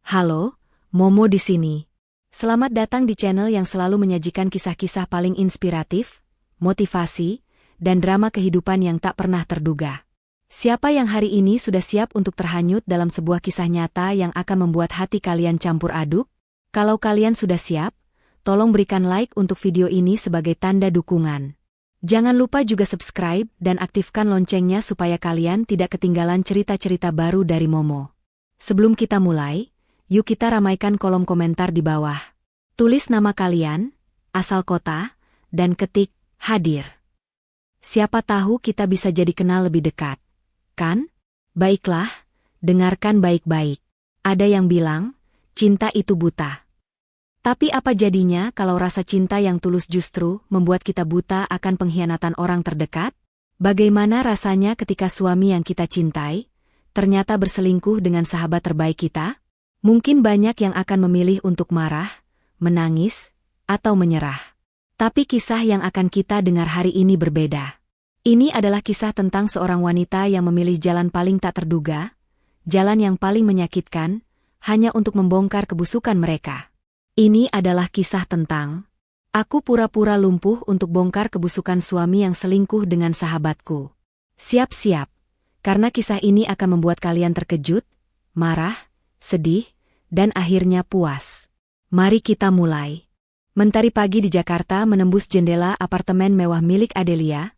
Halo, Momo di sini. Selamat datang di channel yang selalu menyajikan kisah-kisah paling inspiratif, motivasi, dan drama kehidupan yang tak pernah terduga. Siapa yang hari ini sudah siap untuk terhanyut dalam sebuah kisah nyata yang akan membuat hati kalian campur aduk? Kalau kalian sudah siap, tolong berikan like untuk video ini sebagai tanda dukungan. Jangan lupa juga subscribe dan aktifkan loncengnya supaya kalian tidak ketinggalan cerita-cerita baru dari Momo. Sebelum kita mulai, yuk kita ramaikan kolom komentar di bawah. Tulis nama kalian, asal kota, dan ketik hadir. Siapa tahu kita bisa jadi kenal lebih dekat, kan? Baiklah, dengarkan baik-baik. Ada yang bilang, cinta itu buta. Tapi apa jadinya kalau rasa cinta yang tulus justru membuat kita buta akan pengkhianatan orang terdekat? Bagaimana rasanya ketika suami yang kita cintai ternyata berselingkuh dengan sahabat terbaik kita? Mungkin banyak yang akan memilih untuk marah, menangis, atau menyerah. Tapi kisah yang akan kita dengar hari ini berbeda. Ini adalah kisah tentang seorang wanita yang memilih jalan paling tak terduga, jalan yang paling menyakitkan, hanya untuk membongkar kebusukan mereka. Ini adalah kisah tentang aku pura-pura lumpuh untuk bongkar kebusukan suami yang selingkuh dengan sahabatku. Siap-siap, karena kisah ini akan membuat kalian terkejut, marah, sedih, dan akhirnya puas. Mari kita mulai. Mentari pagi di Jakarta menembus jendela apartemen mewah milik Adelia,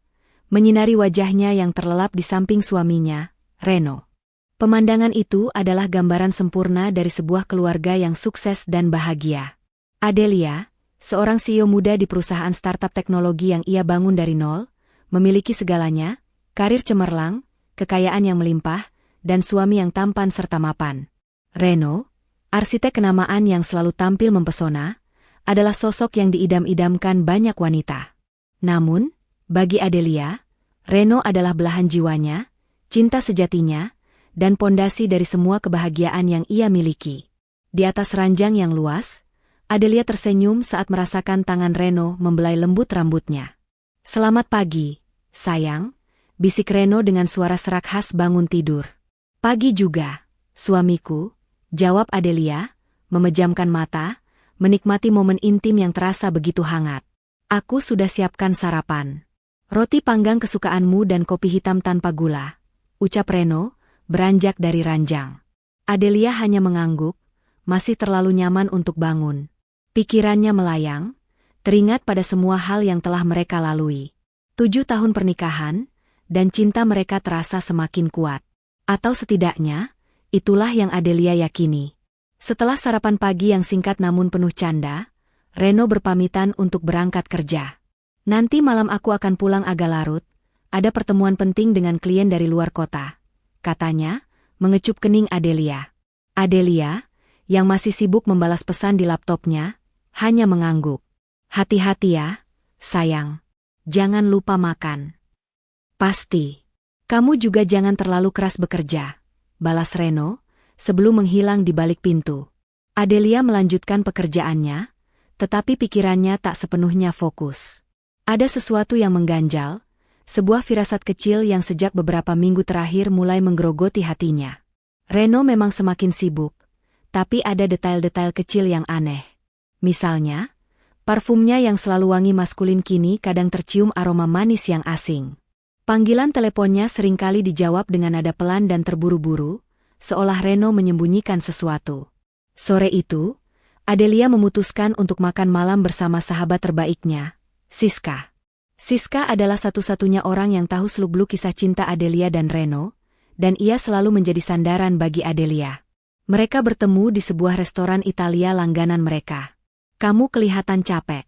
menyinari wajahnya yang terlelap di samping suaminya, Reno. Pemandangan itu adalah gambaran sempurna dari sebuah keluarga yang sukses dan bahagia. Adelia, seorang CEO muda di perusahaan startup teknologi yang ia bangun dari nol, memiliki segalanya, karir cemerlang, kekayaan yang melimpah, dan suami yang tampan serta mapan. Reno, arsitek kenamaan yang selalu tampil mempesona, adalah sosok yang diidam-idamkan banyak wanita. Namun, bagi Adelia, Reno adalah belahan jiwanya, cinta sejatinya, dan pondasi dari semua kebahagiaan yang ia miliki. Di atas ranjang yang luas, Adelia tersenyum saat merasakan tangan Reno membelai lembut rambutnya. "Selamat pagi, sayang," bisik Reno dengan suara serak khas bangun tidur. "Pagi juga, suamiku," jawab Adelia, memejamkan mata, menikmati momen intim yang terasa begitu hangat. "Aku sudah siapkan sarapan. Roti panggang kesukaanmu dan kopi hitam tanpa gula," ucap Reno, beranjak dari ranjang. Adelia hanya mengangguk, masih terlalu nyaman untuk bangun. Pikirannya melayang, teringat pada semua hal yang telah mereka lalui. 7 tahun pernikahan, dan cinta mereka terasa semakin kuat. Atau setidaknya, itulah yang Adelia yakini. Setelah sarapan pagi yang singkat namun penuh canda, Reno berpamitan untuk berangkat kerja. "Nanti malam aku akan pulang agak larut, ada pertemuan penting dengan klien dari luar kota," katanya, mengecup kening Adelia. Adelia, yang masih sibuk membalas pesan di laptopnya, hanya mengangguk. "Hati-hati ya, sayang. Jangan lupa makan." "Pasti. Kamu juga jangan terlalu keras bekerja," balas Reno, sebelum menghilang di balik pintu. Adelia melanjutkan pekerjaannya, tetapi pikirannya tak sepenuhnya fokus. Ada sesuatu yang mengganjal, sebuah firasat kecil yang sejak beberapa minggu terakhir mulai menggerogoti hatinya. Reno memang semakin sibuk, tapi ada detail-detail kecil yang aneh. Misalnya, parfumnya yang selalu wangi maskulin kini kadang tercium aroma manis yang asing. Panggilan teleponnya seringkali dijawab dengan nada pelan dan terburu-buru, seolah Reno menyembunyikan sesuatu. Sore itu, Adelia memutuskan untuk makan malam bersama sahabat terbaiknya, Siska. Siska adalah satu-satunya orang yang tahu seluk-beluk kisah cinta Adelia dan Reno, dan ia selalu menjadi sandaran bagi Adelia. Mereka bertemu di sebuah restoran Italia langganan mereka. "Kamu kelihatan capek,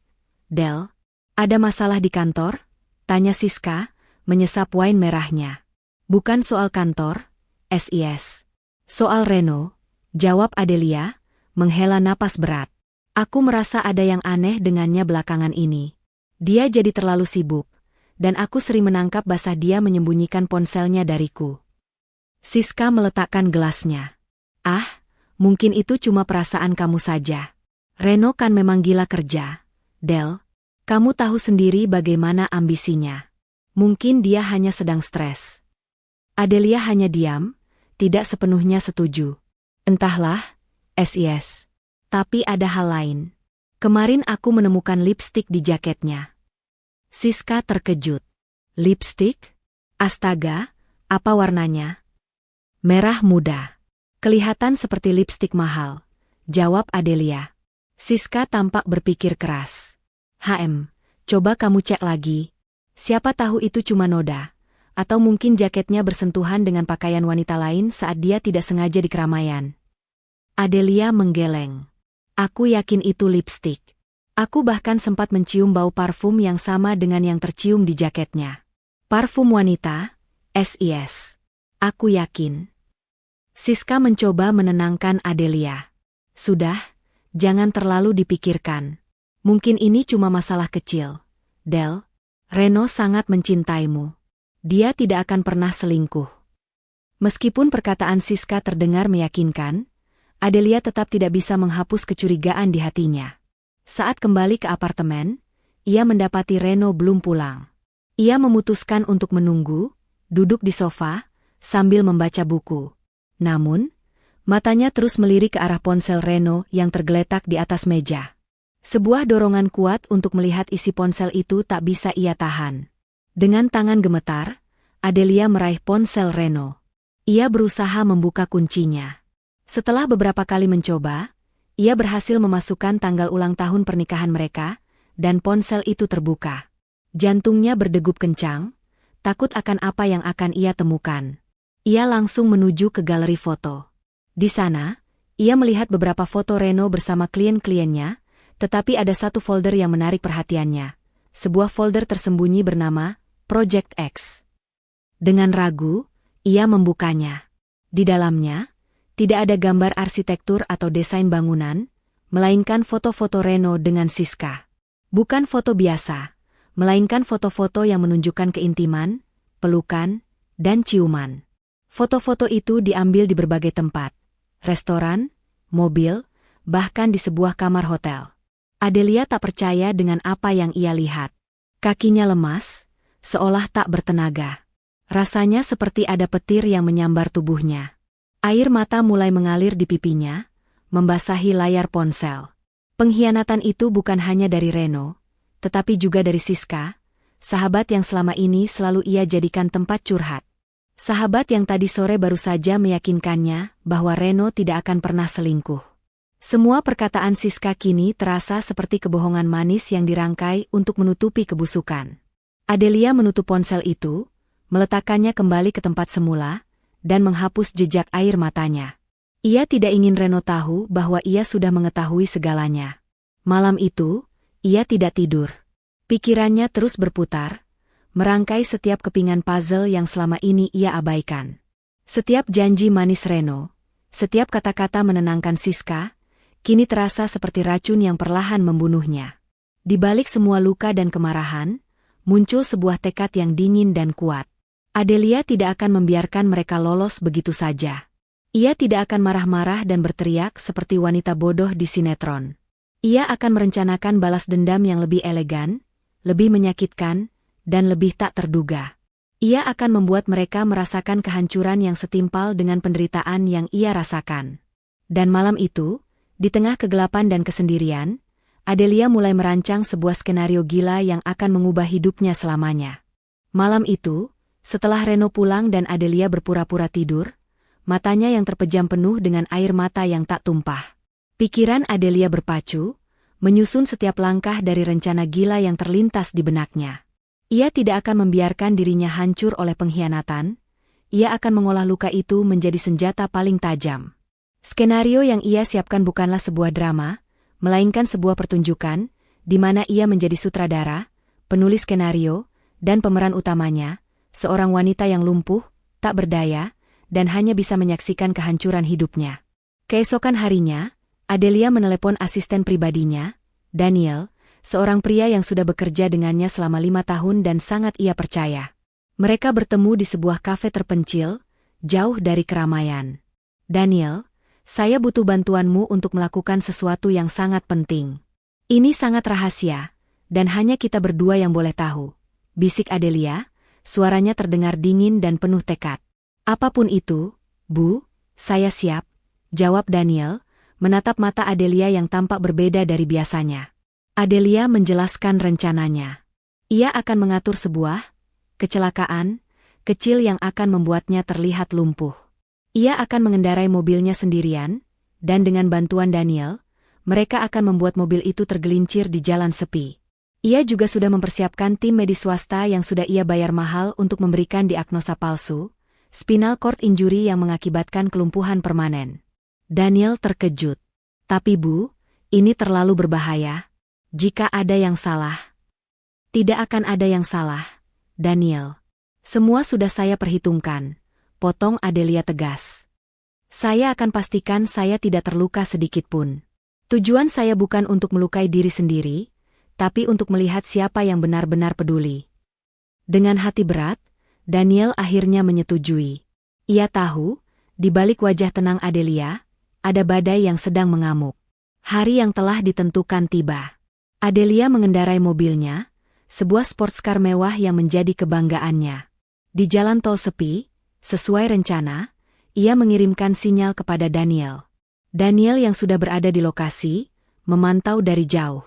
Del. Ada masalah di kantor?" tanya Siska, menyesap wine merahnya. "Bukan soal kantor, SIS. Soal Reno," jawab Adelia, menghela napas berat. "Aku merasa ada yang aneh dengannya belakangan ini. Dia jadi terlalu sibuk, dan aku sering menangkap basah dia menyembunyikan ponselnya dariku." Siska meletakkan gelasnya. "Ah, mungkin itu cuma perasaan kamu saja. Reno kan memang gila kerja, Del. Kamu tahu sendiri bagaimana ambisinya. Mungkin dia hanya sedang stres." Adelia hanya diam, tidak sepenuhnya setuju. "Entahlah, SIS. Tapi ada hal lain. Kemarin aku menemukan lipstik di jaketnya. Siska terkejut. Lipstik? Astaga, apa warnanya? Merah muda. Kelihatan seperti lipstik mahal, jawab Adelia. Siska tampak berpikir keras. Coba kamu cek lagi. Siapa tahu itu cuma noda. Atau mungkin jaketnya bersentuhan dengan pakaian wanita lain saat dia tidak sengaja di keramaian. Adelia menggeleng. Aku yakin itu lipstik. Aku bahkan sempat mencium bau parfum yang sama dengan yang tercium di jaketnya. Parfum wanita, SIS. Aku yakin. Siska mencoba menenangkan Adelia. Sudah, jangan terlalu dipikirkan. Mungkin ini cuma masalah kecil. Del, Reno sangat mencintaimu. Dia tidak akan pernah selingkuh. Meskipun perkataan Siska terdengar meyakinkan, Adelia tetap tidak bisa menghapus kecurigaan di hatinya. Saat kembali ke apartemen, ia mendapati Reno belum pulang. Ia memutuskan untuk menunggu, duduk di sofa, sambil membaca buku. Namun, matanya terus melirik ke arah ponsel Reno yang tergeletak di atas meja. Sebuah dorongan kuat untuk melihat isi ponsel itu tak bisa ia tahan. Dengan tangan gemetar, Adelia meraih ponsel Reno. Ia berusaha membuka kuncinya. Setelah beberapa kali mencoba, ia berhasil memasukkan tanggal ulang tahun pernikahan mereka, dan ponsel itu terbuka. Jantungnya berdegup kencang, takut akan apa yang akan ia temukan. Ia langsung menuju ke galeri foto. Di sana, ia melihat beberapa foto Reno bersama klien-kliennya, tetapi ada satu folder yang menarik perhatiannya. Sebuah folder tersembunyi bernama Project X. Dengan ragu, ia membukanya. Di dalamnya, tidak ada gambar arsitektur atau desain bangunan, melainkan foto-foto Reno dengan Siska. Bukan foto biasa, melainkan foto-foto yang menunjukkan keintiman, pelukan, dan ciuman. Foto-foto itu diambil di berbagai tempat, restoran, mobil, bahkan di sebuah kamar hotel. Adelia tak percaya dengan apa yang ia lihat. Kakinya lemas, seolah tak bertenaga. Rasanya seperti ada petir yang menyambar tubuhnya. Air mata mulai mengalir di pipinya, membasahi layar ponsel. Pengkhianatan itu bukan hanya dari Reno, tetapi juga dari Siska, sahabat yang selama ini selalu ia jadikan tempat curhat. Sahabat yang tadi sore baru saja meyakinkannya bahwa Reno tidak akan pernah selingkuh. Semua perkataan Siska kini terasa seperti kebohongan manis yang dirangkai untuk menutupi kebusukan. Adelia menutup ponsel itu, meletakkannya kembali ke tempat semula, dan menghapus jejak air matanya. Ia tidak ingin Reno tahu bahwa ia sudah mengetahui segalanya. Malam itu, ia tidak tidur. Pikirannya terus berputar, merangkai setiap kepingan puzzle yang selama ini ia abaikan. Setiap janji manis Reno, setiap kata-kata menenangkan Siska, kini terasa seperti racun yang perlahan membunuhnya. Di balik semua luka dan kemarahan, muncul sebuah tekad yang dingin dan kuat. Adelia tidak akan membiarkan mereka lolos begitu saja. Ia tidak akan marah-marah dan berteriak seperti wanita bodoh di sinetron. Ia akan merencanakan balas dendam yang lebih elegan, lebih menyakitkan, dan lebih tak terduga. Ia akan membuat mereka merasakan kehancuran yang setimpal dengan penderitaan yang ia rasakan. Dan malam itu, di tengah kegelapan dan kesendirian, Adelia mulai merancang sebuah skenario gila yang akan mengubah hidupnya selamanya. Malam itu, setelah Reno pulang dan Adelia berpura-pura tidur, matanya yang terpejam penuh dengan air mata yang tak tumpah. Pikiran Adelia berpacu, menyusun setiap langkah dari rencana gila yang terlintas di benaknya. Ia tidak akan membiarkan dirinya hancur oleh pengkhianatan, ia akan mengolah luka itu menjadi senjata paling tajam. Skenario yang ia siapkan bukanlah sebuah drama, melainkan sebuah pertunjukan, di mana ia menjadi sutradara, penulis skenario, dan pemeran utamanya, seorang wanita yang lumpuh, tak berdaya, dan hanya bisa menyaksikan kehancuran hidupnya. Keesokan harinya, Adelia menelepon asisten pribadinya, Daniel, seorang pria yang sudah bekerja dengannya selama 5 tahun dan sangat ia percaya. Mereka bertemu di sebuah kafe terpencil, jauh dari keramaian. Daniel, saya butuh bantuanmu untuk melakukan sesuatu yang sangat penting. Ini sangat rahasia, dan hanya kita berdua yang boleh tahu. Bisik Adelia, suaranya terdengar dingin dan penuh tekad. Apapun itu, Bu, saya siap, jawab Daniel, menatap mata Adelia yang tampak berbeda dari biasanya. Adelia menjelaskan rencananya. Ia akan mengatur sebuah kecelakaan kecil yang akan membuatnya terlihat lumpuh. Ia akan mengendarai mobilnya sendirian, dan dengan bantuan Daniel, mereka akan membuat mobil itu tergelincir di jalan sepi. Ia juga sudah mempersiapkan tim medis swasta yang sudah ia bayar mahal untuk memberikan diagnosa palsu, spinal cord injury yang mengakibatkan kelumpuhan permanen. Daniel terkejut. Tapi Bu, ini terlalu berbahaya. Jika ada yang salah. Tidak akan ada yang salah, Daniel. Semua sudah saya perhitungkan, potong Adelia tegas. Saya akan pastikan saya tidak terluka sedikitpun. Tujuan saya bukan untuk melukai diri sendiri, tapi untuk melihat siapa yang benar-benar peduli. Dengan hati berat, Daniel akhirnya menyetujui. Ia tahu, di balik wajah tenang Adelia, ada badai yang sedang mengamuk. Hari yang telah ditentukan tiba. Adelia mengendarai mobilnya, sebuah sports car mewah yang menjadi kebanggaannya. Di jalan tol sepi, sesuai rencana, ia mengirimkan sinyal kepada Daniel. Daniel yang sudah berada di lokasi, memantau dari jauh.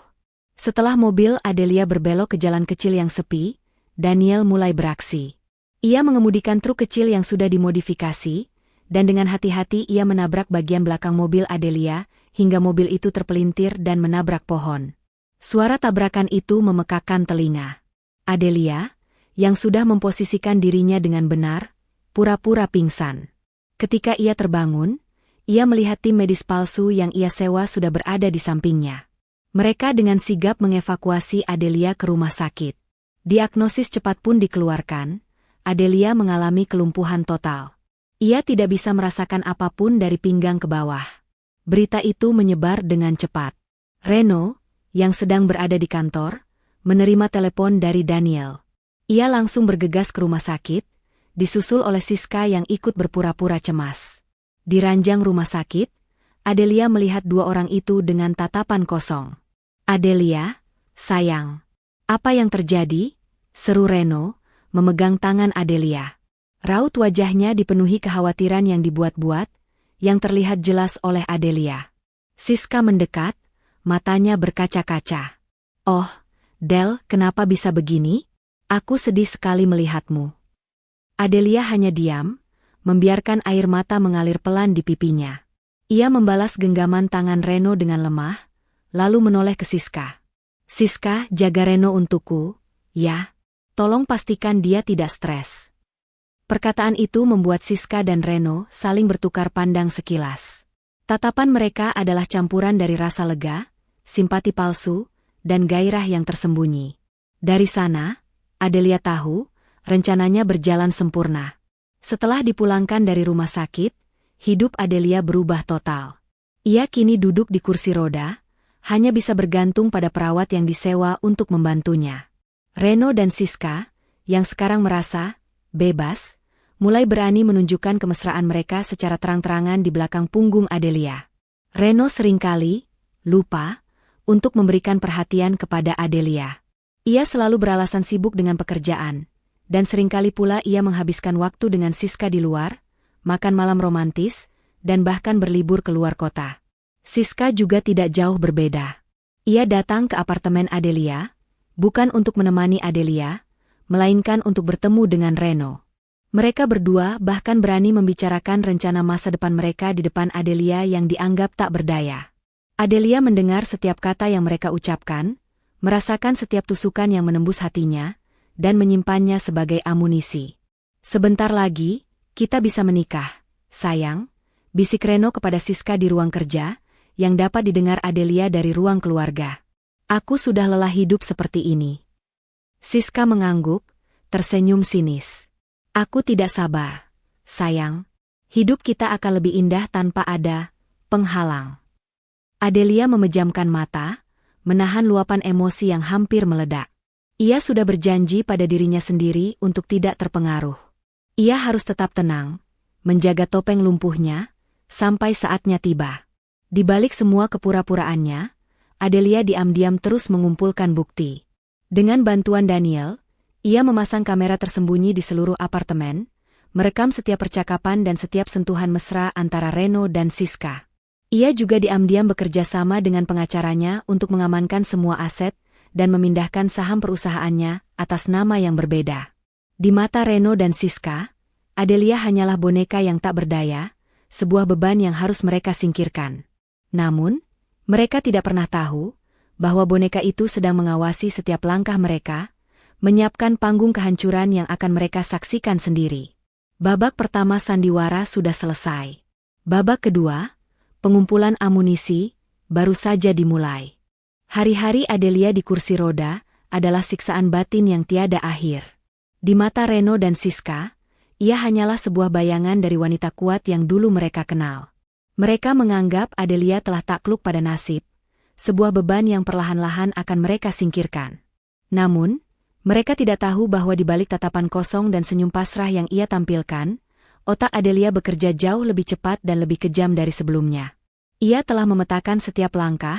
Setelah mobil Adelia berbelok ke jalan kecil yang sepi, Daniel mulai beraksi. Ia mengemudikan truk kecil yang sudah dimodifikasi, dan dengan hati-hati ia menabrak bagian belakang mobil Adelia, hingga mobil itu terpelintir dan menabrak pohon. Suara tabrakan itu memekakkan telinga. Adelia, yang sudah memposisikan dirinya dengan benar, pura-pura pingsan. Ketika ia terbangun, ia melihat tim medis palsu yang ia sewa sudah berada di sampingnya. Mereka dengan sigap mengevakuasi Adelia ke rumah sakit. Diagnosis cepat pun dikeluarkan, Adelia mengalami kelumpuhan total. Ia tidak bisa merasakan apapun dari pinggang ke bawah. Berita itu menyebar dengan cepat. Reno, yang sedang berada di kantor, menerima telepon dari Daniel. Ia langsung bergegas ke rumah sakit, disusul oleh Siska yang ikut berpura-pura cemas. Di ranjang rumah sakit, Adelia melihat dua orang itu dengan tatapan kosong. Adelia, sayang. Apa yang terjadi? Seru Reno, memegang tangan Adelia. Raut wajahnya dipenuhi kekhawatiran yang dibuat-buat, yang terlihat jelas oleh Adelia. Siska mendekat, matanya berkaca-kaca. Oh, Del, kenapa bisa begini? Aku sedih sekali melihatmu. Adelia hanya diam, membiarkan air mata mengalir pelan di pipinya. Ia membalas genggaman tangan Reno dengan lemah, lalu menoleh ke Siska. Siska, jaga Reno untukku, ya. Tolong pastikan dia tidak stres. Perkataan itu membuat Siska dan Reno saling bertukar pandang sekilas. Tatapan mereka adalah campuran dari rasa lega, simpati palsu, dan gairah yang tersembunyi. Dari sana, Adelia tahu, rencananya berjalan sempurna. Setelah dipulangkan dari rumah sakit, hidup Adelia berubah total. Ia kini duduk di kursi roda, hanya bisa bergantung pada perawat yang disewa untuk membantunya. Reno dan Siska, yang sekarang merasa bebas, mulai berani menunjukkan kemesraan mereka secara terang-terangan di belakang punggung Adelia. Reno seringkali lupa untuk memberikan perhatian kepada Adelia. Ia selalu beralasan sibuk dengan pekerjaan, dan seringkali pula ia menghabiskan waktu dengan Siska di luar, makan malam romantis, dan bahkan berlibur ke luar kota. Siska juga tidak jauh berbeda. Ia datang ke apartemen Adelia, bukan untuk menemani Adelia, melainkan untuk bertemu dengan Reno. Mereka berdua bahkan berani membicarakan rencana masa depan mereka di depan Adelia yang dianggap tak berdaya. Adelia mendengar setiap kata yang mereka ucapkan, merasakan setiap tusukan yang menembus hatinya, dan menyimpannya sebagai amunisi. Sebentar lagi, kita bisa menikah, sayang, bisik Reno kepada Siska di ruang kerja, yang dapat didengar Adelia dari ruang keluarga. Aku sudah lelah hidup seperti ini. Siska mengangguk, tersenyum sinis. Aku tidak sabar, sayang. Hidup kita akan lebih indah tanpa ada penghalang. Adelia memejamkan mata, menahan luapan emosi yang hampir meledak. Ia sudah berjanji pada dirinya sendiri untuk tidak terpengaruh. Ia harus tetap tenang, menjaga topeng lumpuhnya, sampai saatnya tiba. Di balik semua kepura-puraannya, Adelia diam-diam terus mengumpulkan bukti. Dengan bantuan Daniel, ia memasang kamera tersembunyi di seluruh apartemen, merekam setiap percakapan dan setiap sentuhan mesra antara Reno dan Siska. Ia juga diam-diam bekerja sama dengan pengacaranya untuk mengamankan semua aset dan memindahkan saham perusahaannya atas nama yang berbeda. Di mata Reno dan Siska, Adelia hanyalah boneka yang tak berdaya, sebuah beban yang harus mereka singkirkan. Namun, mereka tidak pernah tahu bahwa boneka itu sedang mengawasi setiap langkah mereka, menyiapkan panggung kehancuran yang akan mereka saksikan sendiri. Babak pertama sandiwara sudah selesai. Babak kedua, pengumpulan amunisi, baru saja dimulai. Hari-hari Adelia di kursi roda adalah siksaan batin yang tiada akhir. Di mata Reno dan Siska, ia hanyalah sebuah bayangan dari wanita kuat yang dulu mereka kenal. Mereka menganggap Adelia telah takluk pada nasib, sebuah beban yang perlahan-lahan akan mereka singkirkan. Namun, mereka tidak tahu bahwa di balik tatapan kosong dan senyum pasrah yang ia tampilkan, otak Adelia bekerja jauh lebih cepat dan lebih kejam dari sebelumnya. Ia telah memetakan setiap langkah,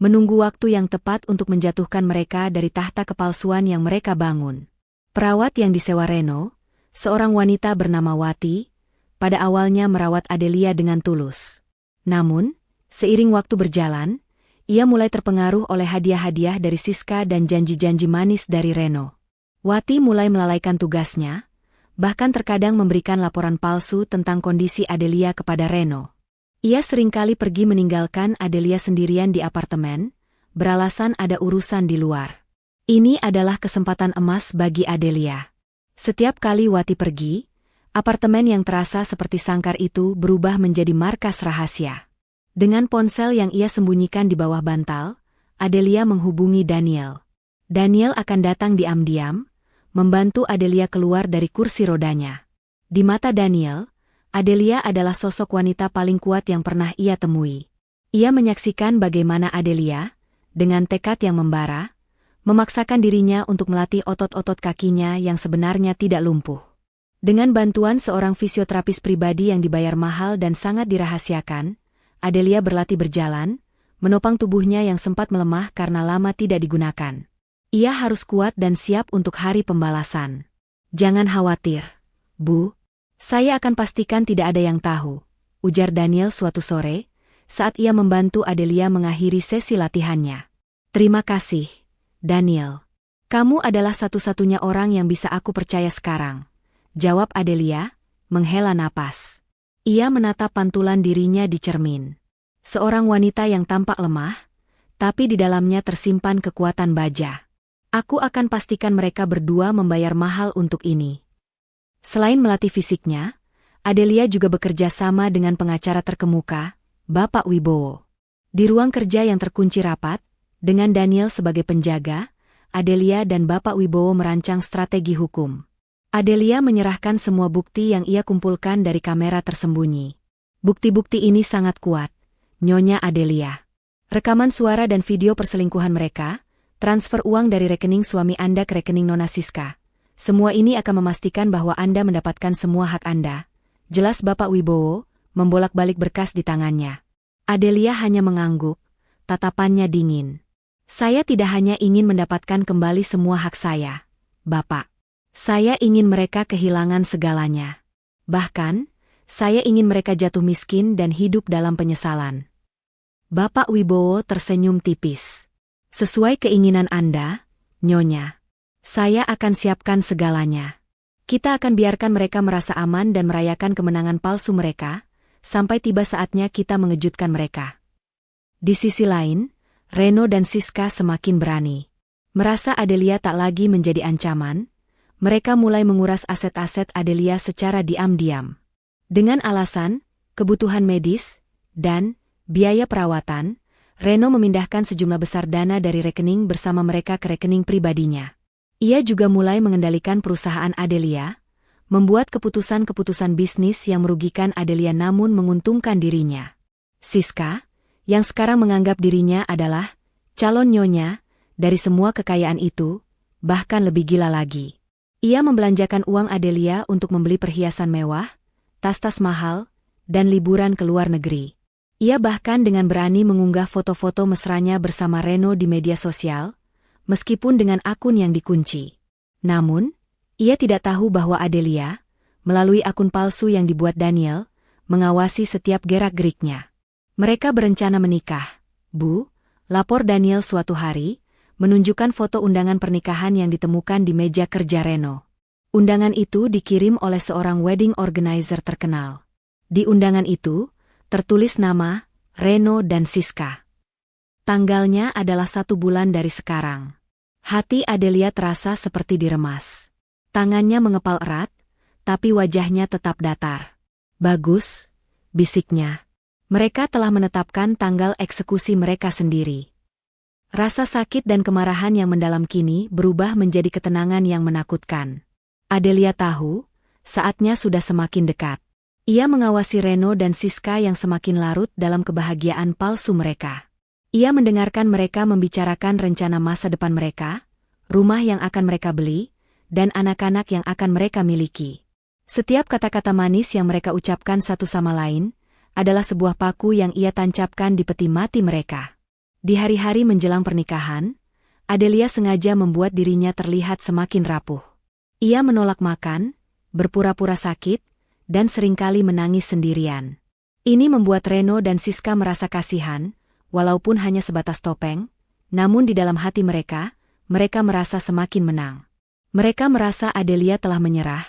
menunggu waktu yang tepat untuk menjatuhkan mereka dari tahta kepalsuan yang mereka bangun. Perawat yang disewa Reno, seorang wanita bernama Wati, pada awalnya merawat Adelia dengan tulus. Namun, seiring waktu berjalan, ia mulai terpengaruh oleh hadiah-hadiah dari Siska dan janji-janji manis dari Reno. Wati mulai melalaikan tugasnya, bahkan terkadang memberikan laporan palsu tentang kondisi Adelia kepada Reno. Ia seringkali pergi meninggalkan Adelia sendirian di apartemen, beralasan ada urusan di luar. Ini adalah kesempatan emas bagi Adelia. Setiap kali Wati pergi, apartemen yang terasa seperti sangkar itu berubah menjadi markas rahasia. Dengan ponsel yang ia sembunyikan di bawah bantal, Adelia menghubungi Daniel. Daniel akan datang diam-diam, membantu Adelia keluar dari kursi rodanya. Di mata Daniel, Adelia adalah sosok wanita paling kuat yang pernah ia temui. Ia menyaksikan bagaimana Adelia, dengan tekad yang membara, memaksakan dirinya untuk melatih otot-otot kakinya yang sebenarnya tidak lumpuh. Dengan bantuan seorang fisioterapis pribadi yang dibayar mahal dan sangat dirahasiakan, Adelia berlatih berjalan, menopang tubuhnya yang sempat melemah karena lama tidak digunakan. Ia harus kuat dan siap untuk hari pembalasan. "Jangan khawatir, Bu. Saya akan pastikan tidak ada yang tahu," ujar Daniel suatu sore, saat ia membantu Adelia mengakhiri sesi latihannya. "Terima kasih, Daniel. Kamu adalah satu-satunya orang yang bisa aku percaya sekarang," jawab Adelia, menghela napas. Ia menatap pantulan dirinya di cermin. Seorang wanita yang tampak lemah, tapi di dalamnya tersimpan kekuatan baja. "Aku akan pastikan mereka berdua membayar mahal untuk ini." Selain melatih fisiknya, Adelia juga bekerja sama dengan pengacara terkemuka, Bapak Wibowo. Di ruang kerja yang terkunci rapat, dengan Daniel sebagai penjaga, Adelia dan Bapak Wibowo merancang strategi hukum. Adelia menyerahkan semua bukti yang ia kumpulkan dari kamera tersembunyi. "Bukti-bukti ini sangat kuat, Nyonya Adelia. Rekaman suara dan video perselingkuhan mereka, transfer uang dari rekening suami Anda ke rekening Nona Siska. Semua ini akan memastikan bahwa Anda mendapatkan semua hak Anda," jelas Bapak Wibowo, membolak-balik berkas di tangannya. Adelia hanya mengangguk, tatapannya dingin. "Saya tidak hanya ingin mendapatkan kembali semua hak saya, Bapak. Saya ingin mereka kehilangan segalanya. Bahkan, saya ingin mereka jatuh miskin dan hidup dalam penyesalan." Bapak Wibowo tersenyum tipis. "Sesuai keinginan Anda, Nyonya. Saya akan siapkan segalanya. Kita akan biarkan mereka merasa aman dan merayakan kemenangan palsu mereka, sampai tiba saatnya kita mengejutkan mereka." Di sisi lain, Reno dan Siska semakin berani. Merasa Adelia tak lagi menjadi ancaman, mereka mulai menguras aset-aset Adelia secara diam-diam. Dengan alasan, kebutuhan medis, dan biaya perawatan, Reno memindahkan sejumlah besar dana dari rekening bersama mereka ke rekening pribadinya. Ia juga mulai mengendalikan perusahaan Adelia, membuat keputusan-keputusan bisnis yang merugikan Adelia namun menguntungkan dirinya. Siska, yang sekarang menganggap dirinya adalah calon nyonya dari semua kekayaan itu, bahkan lebih gila lagi. Ia membelanjakan uang Adelia untuk membeli perhiasan mewah, tas-tas mahal, dan liburan ke luar negeri. Ia bahkan dengan berani mengunggah foto-foto mesranya bersama Reno di media sosial, meskipun dengan akun yang dikunci. Namun, ia tidak tahu bahwa Adelia, melalui akun palsu yang dibuat Daniel, mengawasi setiap gerak-geriknya. Mereka berencana menikah, Bu, lapor Daniel suatu hari, menunjukkan foto undangan pernikahan yang ditemukan di meja kerja Reno. Undangan itu dikirim oleh seorang wedding organizer terkenal. Di undangan itu, tertulis nama, Reno dan Siska. Tanggalnya adalah 1 bulan dari sekarang. Hati Adelia terasa seperti diremas. Tangannya mengepal erat, tapi wajahnya tetap datar. Bagus, bisiknya. Mereka telah menetapkan tanggal eksekusi mereka sendiri. Rasa sakit dan kemarahan yang mendalam kini berubah menjadi ketenangan yang menakutkan. Adelia tahu, saatnya sudah semakin dekat. Ia mengawasi Reno dan Siska yang semakin larut dalam kebahagiaan palsu mereka. Ia mendengarkan mereka membicarakan rencana masa depan mereka, rumah yang akan mereka beli, dan anak-anak yang akan mereka miliki. Setiap kata-kata manis yang mereka ucapkan satu sama lain, adalah sebuah paku yang ia tancapkan di peti mati mereka. Di hari-hari menjelang pernikahan, Adelia sengaja membuat dirinya terlihat semakin rapuh. Ia menolak makan, berpura-pura sakit, dan seringkali menangis sendirian. Ini membuat Reno dan Siska merasa kasihan, walaupun hanya sebatas topeng, namun di dalam hati mereka merasa semakin menang. Mereka merasa Adelia telah menyerah,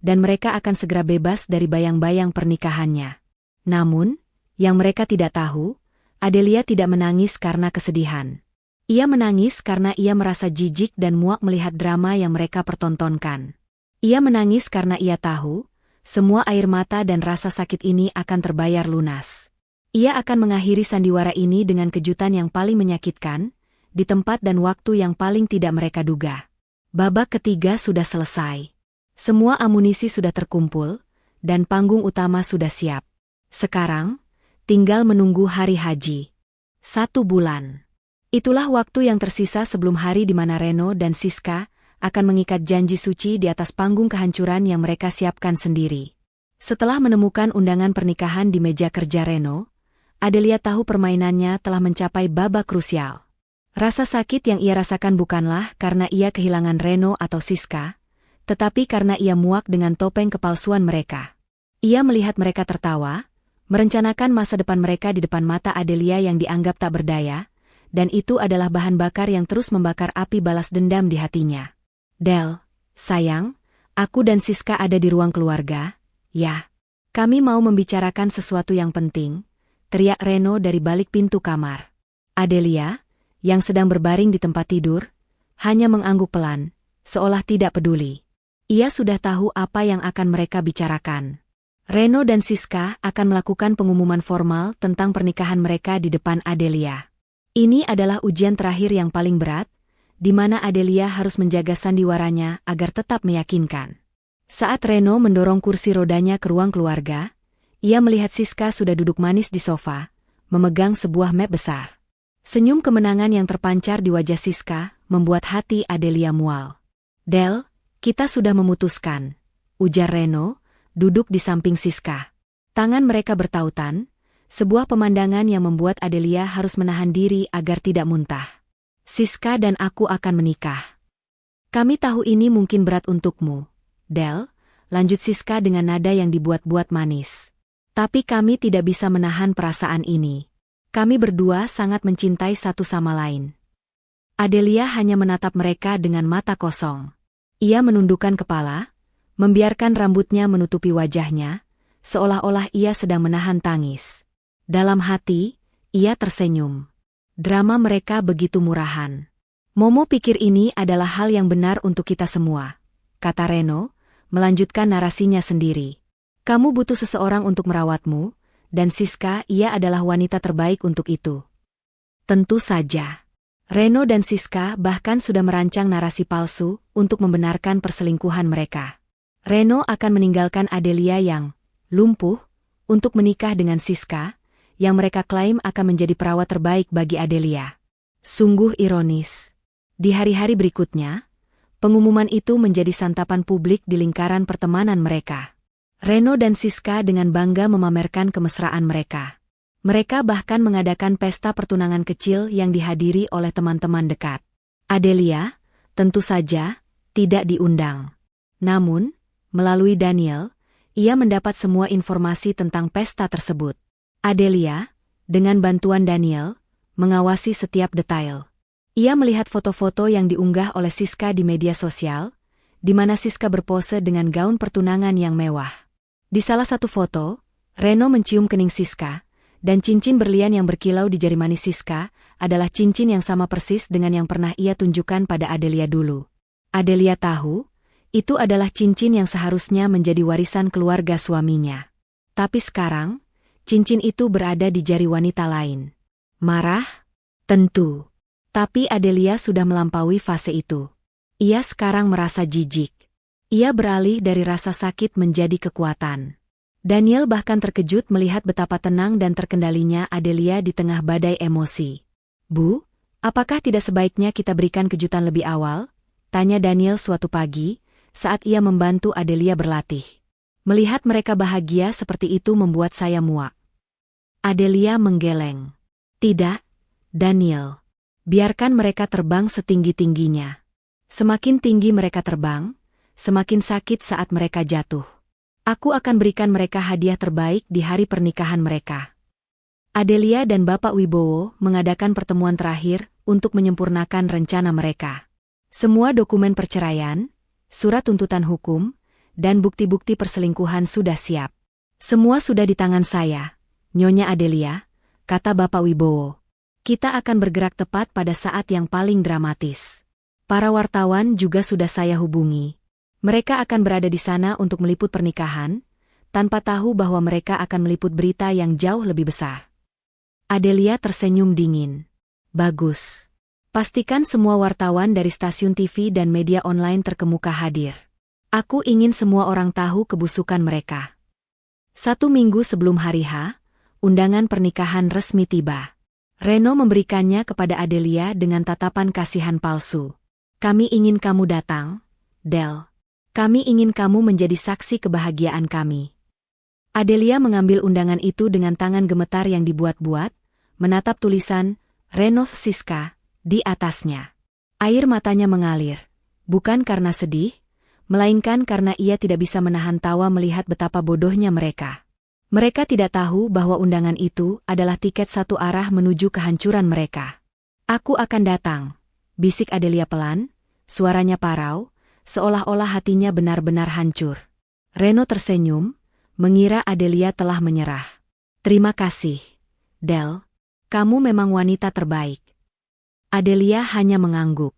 dan mereka akan segera bebas dari bayang-bayang pernikahannya. Namun, yang mereka tidak tahu, Adelia tidak menangis karena kesedihan. Ia menangis karena ia merasa jijik dan muak melihat drama yang mereka pertontonkan. Ia menangis karena ia tahu, semua air mata dan rasa sakit ini akan terbayar lunas. Ia akan mengakhiri sandiwara ini dengan kejutan yang paling menyakitkan, di tempat dan waktu yang paling tidak mereka duga. Babak ketiga sudah selesai. Semua amunisi sudah terkumpul, dan panggung utama sudah siap. Sekarang, tinggal menunggu hari haji. 1 bulan. Itulah waktu yang tersisa sebelum hari di mana Reno dan Siska akan mengikat janji suci di atas panggung kehancuran yang mereka siapkan sendiri. Setelah menemukan undangan pernikahan di meja kerja Reno, Adelia tahu permainannya telah mencapai babak krusial. Rasa sakit yang ia rasakan bukanlah karena ia kehilangan Reno atau Siska, tetapi karena ia muak dengan topeng kepalsuan mereka. Ia melihat mereka tertawa, merencanakan masa depan mereka di depan mata Adelia yang dianggap tak berdaya, dan itu adalah bahan bakar yang terus membakar api balas dendam di hatinya. Del, sayang, aku dan Siska ada di ruang keluarga, ya. Kami mau membicarakan sesuatu yang penting, teriak Reno dari balik pintu kamar. Adelia, yang sedang berbaring di tempat tidur, hanya mengangguk pelan, seolah tidak peduli. Ia sudah tahu apa yang akan mereka bicarakan. Reno dan Siska akan melakukan pengumuman formal tentang pernikahan mereka di depan Adelia. Ini adalah ujian terakhir yang paling berat, di mana Adelia harus menjaga sandiwaranya agar tetap meyakinkan. Saat Reno mendorong kursi rodanya ke ruang keluarga, ia melihat Siska sudah duduk manis di sofa, memegang sebuah map besar. Senyum kemenangan yang terpancar di wajah Siska membuat hati Adelia mual. Del, kita sudah memutuskan, ujar Reno, duduk di samping Siska. Tangan mereka bertautan, sebuah pemandangan yang membuat Adelia harus menahan diri agar tidak muntah. Siska dan aku akan menikah. Kami tahu ini mungkin berat untukmu, Del, lanjut Siska dengan nada yang dibuat-buat manis. Tapi kami tidak bisa menahan perasaan ini. Kami berdua sangat mencintai satu sama lain. Adelia hanya menatap mereka dengan mata kosong. Ia menundukkan kepala, membiarkan rambutnya menutupi wajahnya, seolah-olah ia sedang menahan tangis. Dalam hati, ia tersenyum. Drama mereka begitu murahan. Momo pikir ini adalah hal yang benar untuk kita semua, kata Reno, melanjutkan narasinya sendiri. Kamu butuh seseorang untuk merawatmu, dan Siska ia adalah wanita terbaik untuk itu. Tentu saja. Reno dan Siska bahkan sudah merancang narasi palsu untuk membenarkan perselingkuhan mereka. Reno akan meninggalkan Adelia yang lumpuh untuk menikah dengan Siska, yang mereka klaim akan menjadi perawat terbaik bagi Adelia. Sungguh ironis. Di hari-hari berikutnya, pengumuman itu menjadi santapan publik di lingkaran pertemanan mereka. Reno dan Siska dengan bangga memamerkan kemesraan mereka. Mereka bahkan mengadakan pesta pertunangan kecil yang dihadiri oleh teman-teman dekat. Adelia, tentu saja, tidak diundang. Namun, melalui Daniel, ia mendapat semua informasi tentang pesta tersebut. Adelia, Dengan bantuan Daniel, mengawasi setiap detail. Ia melihat foto-foto yang diunggah oleh Siska di media sosial, di mana Siska berpose dengan gaun pertunangan yang mewah. Di salah satu foto, Reno mencium kening Siska, dan cincin berlian yang berkilau di jari manis Siska adalah cincin yang sama persis dengan yang pernah ia tunjukkan pada Adelia dulu. Adelia tahu, itu adalah cincin yang seharusnya menjadi warisan keluarga suaminya. Tapi sekarang, cincin itu berada di jari wanita lain. Marah? Tentu. Tapi Adelia sudah melampaui fase itu. Ia sekarang merasa jijik. Ia beralih dari rasa sakit menjadi kekuatan. Daniel bahkan terkejut melihat betapa tenang dan terkendalinya Adelia di tengah badai emosi. "Bu, apakah tidak sebaiknya kita berikan kejutan lebih awal?" tanya Daniel suatu pagi, saat ia membantu Adelia berlatih. Melihat mereka bahagia seperti itu membuat saya muak. Adelia menggeleng. "Tidak, Daniel. Biarkan mereka terbang setinggi-tingginya. Semakin tinggi mereka terbang, semakin sakit saat mereka jatuh. Aku akan berikan mereka hadiah terbaik di hari pernikahan mereka." Adelia dan Bapak Wibowo mengadakan pertemuan terakhir untuk menyempurnakan rencana mereka. Semua dokumen perceraian, surat tuntutan hukum, dan bukti-bukti perselingkuhan sudah siap. "Semua sudah di tangan saya, Nyonya Adelia," kata Bapak Wibowo. "Kita akan bergerak tepat pada saat yang paling dramatis. Para wartawan juga sudah saya hubungi. Mereka akan berada di sana untuk meliput pernikahan, tanpa tahu bahwa mereka akan meliput berita yang jauh lebih besar." Adelia tersenyum dingin. "Bagus. Pastikan semua wartawan dari stasiun TV dan media online terkemuka hadir. Aku ingin semua orang tahu kebusukan mereka." 1 minggu sebelum hari H, undangan pernikahan resmi tiba. Reno memberikannya kepada Adelia dengan tatapan kasihan palsu. "Kami ingin kamu datang, Del. Kami ingin kamu menjadi saksi kebahagiaan kami." Adelia mengambil undangan itu dengan tangan gemetar yang dibuat-buat, menatap tulisan, "Renov Siska," di atasnya. Air matanya mengalir, bukan karena sedih, melainkan karena ia tidak bisa menahan tawa melihat betapa bodohnya mereka. Mereka tidak tahu bahwa undangan itu adalah tiket satu arah menuju kehancuran mereka. "Aku akan datang," bisik Adelia pelan, suaranya parau, seolah-olah hatinya benar-benar hancur. Reno tersenyum, mengira Adelia telah menyerah. "Terima kasih, Del. Kamu memang wanita terbaik." Adelia hanya mengangguk.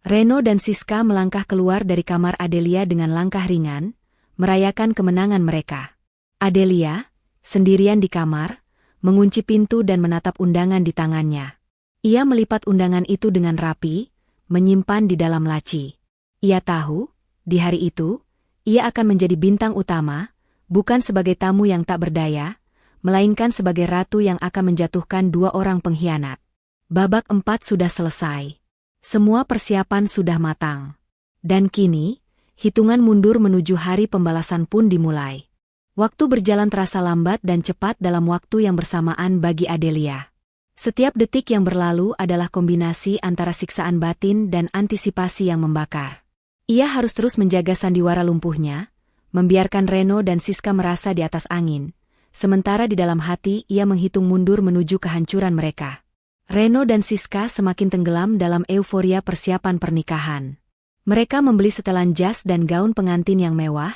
Reno dan Siska melangkah keluar dari kamar Adelia dengan langkah ringan, merayakan kemenangan mereka. Adelia, sendirian di kamar, mengunci pintu dan menatap undangan di tangannya. Ia melipat undangan itu dengan rapi, menyimpan di dalam laci. Ia tahu, di hari itu, ia akan menjadi bintang utama, bukan sebagai tamu yang tak berdaya, melainkan sebagai ratu yang akan menjatuhkan 2 orang pengkhianat. Babak 4 sudah selesai. Semua persiapan sudah matang. Dan kini, hitungan mundur menuju hari pembalasan pun dimulai. Waktu berjalan terasa lambat dan cepat dalam waktu yang bersamaan bagi Adelia. Setiap detik yang berlalu adalah kombinasi antara siksaan batin dan antisipasi yang membakar. Ia harus terus menjaga sandiwara lumpuhnya, membiarkan Reno dan Siska merasa di atas angin, sementara di dalam hati ia menghitung mundur menuju kehancuran mereka. Reno dan Siska semakin tenggelam dalam euforia persiapan pernikahan. Mereka membeli setelan jas dan gaun pengantin yang mewah,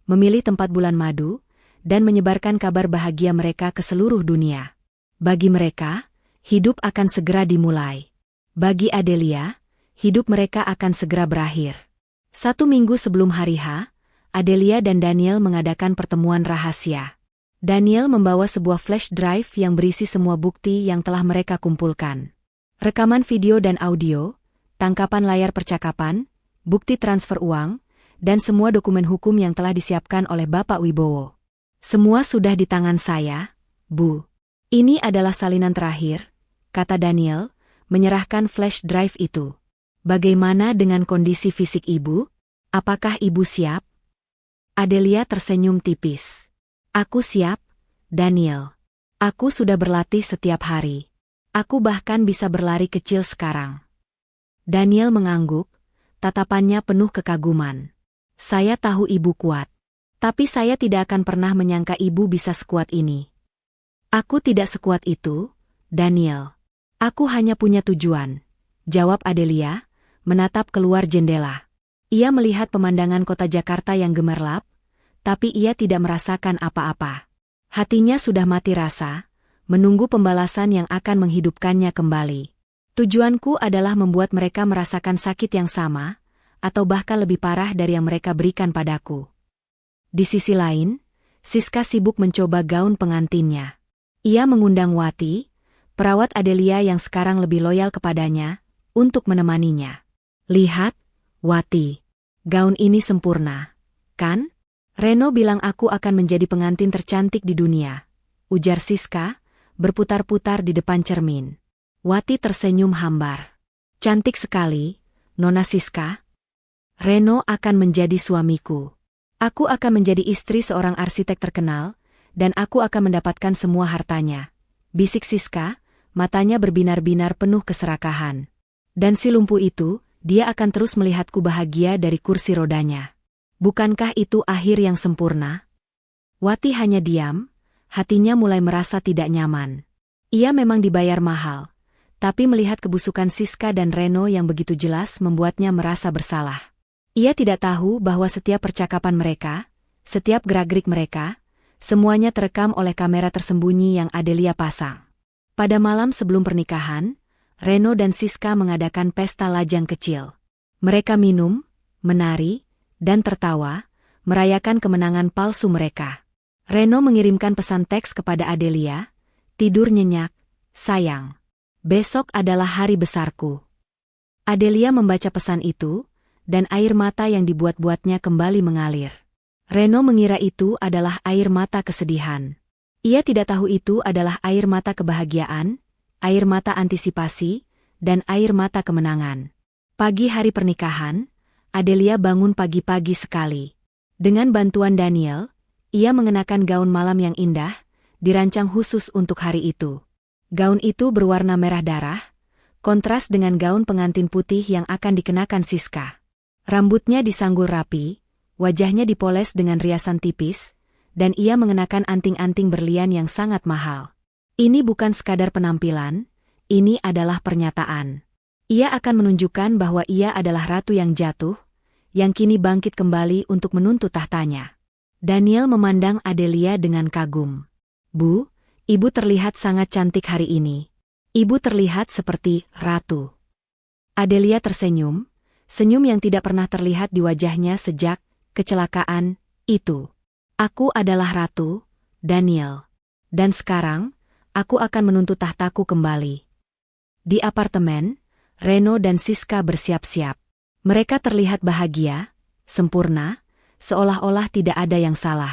memilih tempat bulan madu, dan menyebarkan kabar bahagia mereka ke seluruh dunia. Bagi mereka, hidup akan segera dimulai. Bagi Adelia, hidup mereka akan segera berakhir. 1 minggu sebelum hari H, Adelia dan Daniel mengadakan pertemuan rahasia. Daniel membawa sebuah flash drive yang berisi semua bukti yang telah mereka kumpulkan. Rekaman video dan audio, tangkapan layar percakapan, bukti transfer uang, dan semua dokumen hukum yang telah disiapkan oleh Bapak Wibowo. "Semua sudah di tangan saya, Bu. Ini adalah salinan terakhir," kata Daniel, menyerahkan flash drive itu. "Bagaimana dengan kondisi fisik Ibu? Apakah Ibu siap?" Adelia tersenyum tipis. "Aku siap, Daniel. Aku sudah berlatih setiap hari. Aku bahkan bisa berlari kecil sekarang." Daniel mengangguk, tatapannya penuh kekaguman. "Saya tahu Ibu kuat. Tapi saya tidak akan pernah menyangka Ibu bisa sekuat ini." "Aku tidak sekuat itu," Daniel. Aku hanya punya tujuan, jawab Adelia, menatap keluar jendela. Ia melihat pemandangan kota Jakarta yang gemerlap, tapi ia tidak merasakan apa-apa. Hatinya sudah mati rasa, menunggu pembalasan yang akan menghidupkannya kembali. Tujuanku adalah membuat mereka merasakan sakit yang sama, atau bahkan lebih parah dari yang mereka berikan padaku. Di sisi lain, Siska sibuk mencoba gaun pengantinnya. Ia mengundang Wati, perawat Adelia yang sekarang lebih loyal kepadanya, untuk menemaninya. Lihat, Wati, gaun ini sempurna, kan? Reno bilang aku akan menjadi pengantin tercantik di dunia, ujar Siska, berputar-putar di depan cermin. Wati tersenyum hambar. Cantik sekali, Nona Siska. Reno akan menjadi suamiku. Aku akan menjadi istri seorang arsitek terkenal, dan aku akan mendapatkan semua hartanya. Bisik Siska, matanya berbinar-binar penuh keserakahan. Dan si lumpuh itu, dia akan terus melihatku bahagia dari kursi rodanya. Bukankah itu akhir yang sempurna? Wati hanya diam, hatinya mulai merasa tidak nyaman. Ia memang dibayar mahal, tapi melihat kebusukan Siska dan Reno yang begitu jelas membuatnya merasa bersalah. Ia tidak tahu bahwa setiap percakapan mereka, setiap gerak-gerik mereka, semuanya terekam oleh kamera tersembunyi yang Adelia pasang. Pada malam sebelum pernikahan, Reno dan Siska mengadakan pesta lajang kecil. Mereka minum, menari, dan tertawa, merayakan kemenangan palsu mereka. Reno mengirimkan pesan teks kepada Adelia, tidur nyenyak, sayang. Besok adalah hari besarku. Adelia membaca pesan itu, dan air mata yang dibuat-buatnya kembali mengalir. Reno mengira itu adalah air mata kesedihan. Ia tidak tahu itu adalah air mata kebahagiaan, air mata antisipasi, dan air mata kemenangan. Pagi hari pernikahan, Adelia bangun pagi-pagi sekali. Dengan bantuan Daniel, ia mengenakan gaun malam yang indah, dirancang khusus untuk hari itu. Gaun itu berwarna merah darah, kontras dengan gaun pengantin putih yang akan dikenakan Siska. Rambutnya disanggul rapi, wajahnya dipoles dengan riasan tipis, dan ia mengenakan anting-anting berlian yang sangat mahal. Ini bukan sekadar penampilan, ini adalah pernyataan. Ia akan menunjukkan bahwa ia adalah ratu yang jatuh, yang kini bangkit kembali untuk menuntut tahtanya. Daniel memandang Adelia dengan kagum. Bu, ibu terlihat sangat cantik hari ini. Ibu terlihat seperti ratu. Adelia tersenyum, senyum yang tidak pernah terlihat di wajahnya sejak kecelakaan itu. Aku adalah ratu, Daniel. Dan sekarang, aku akan menuntut tahtaku kembali. Di apartemen, Reno dan Siska bersiap-siap. Mereka terlihat bahagia, sempurna, seolah-olah tidak ada yang salah.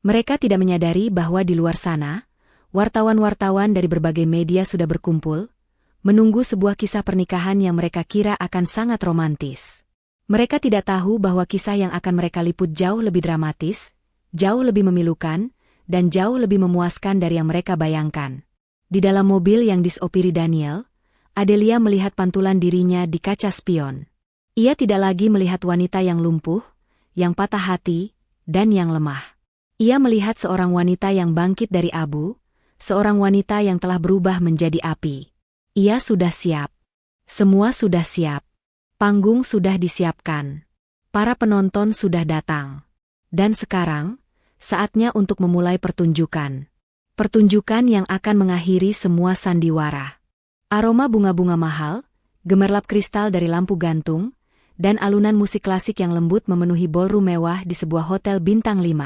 Mereka tidak menyadari bahwa di luar sana, wartawan-wartawan dari berbagai media sudah berkumpul, menunggu sebuah kisah pernikahan yang mereka kira akan sangat romantis. Mereka tidak tahu bahwa kisah yang akan mereka liput jauh lebih dramatis, jauh lebih memilukan, dan jauh lebih memuaskan dari yang mereka bayangkan. Di dalam mobil yang disopiri Daniel, Adelia melihat pantulan dirinya di kaca spion. Ia tidak lagi melihat wanita yang lumpuh, yang patah hati, dan yang lemah. Ia melihat seorang wanita yang bangkit dari abu, seorang wanita yang telah berubah menjadi api. Ia sudah siap. Semua sudah siap. Panggung sudah disiapkan. Para penonton sudah datang. Dan sekarang, saatnya untuk memulai pertunjukan. Pertunjukan yang akan mengakhiri semua sandiwara. Aroma bunga-bunga mahal, gemerlap kristal dari lampu gantung, dan alunan musik klasik yang lembut memenuhi ballroom mewah di sebuah hotel bintang 5.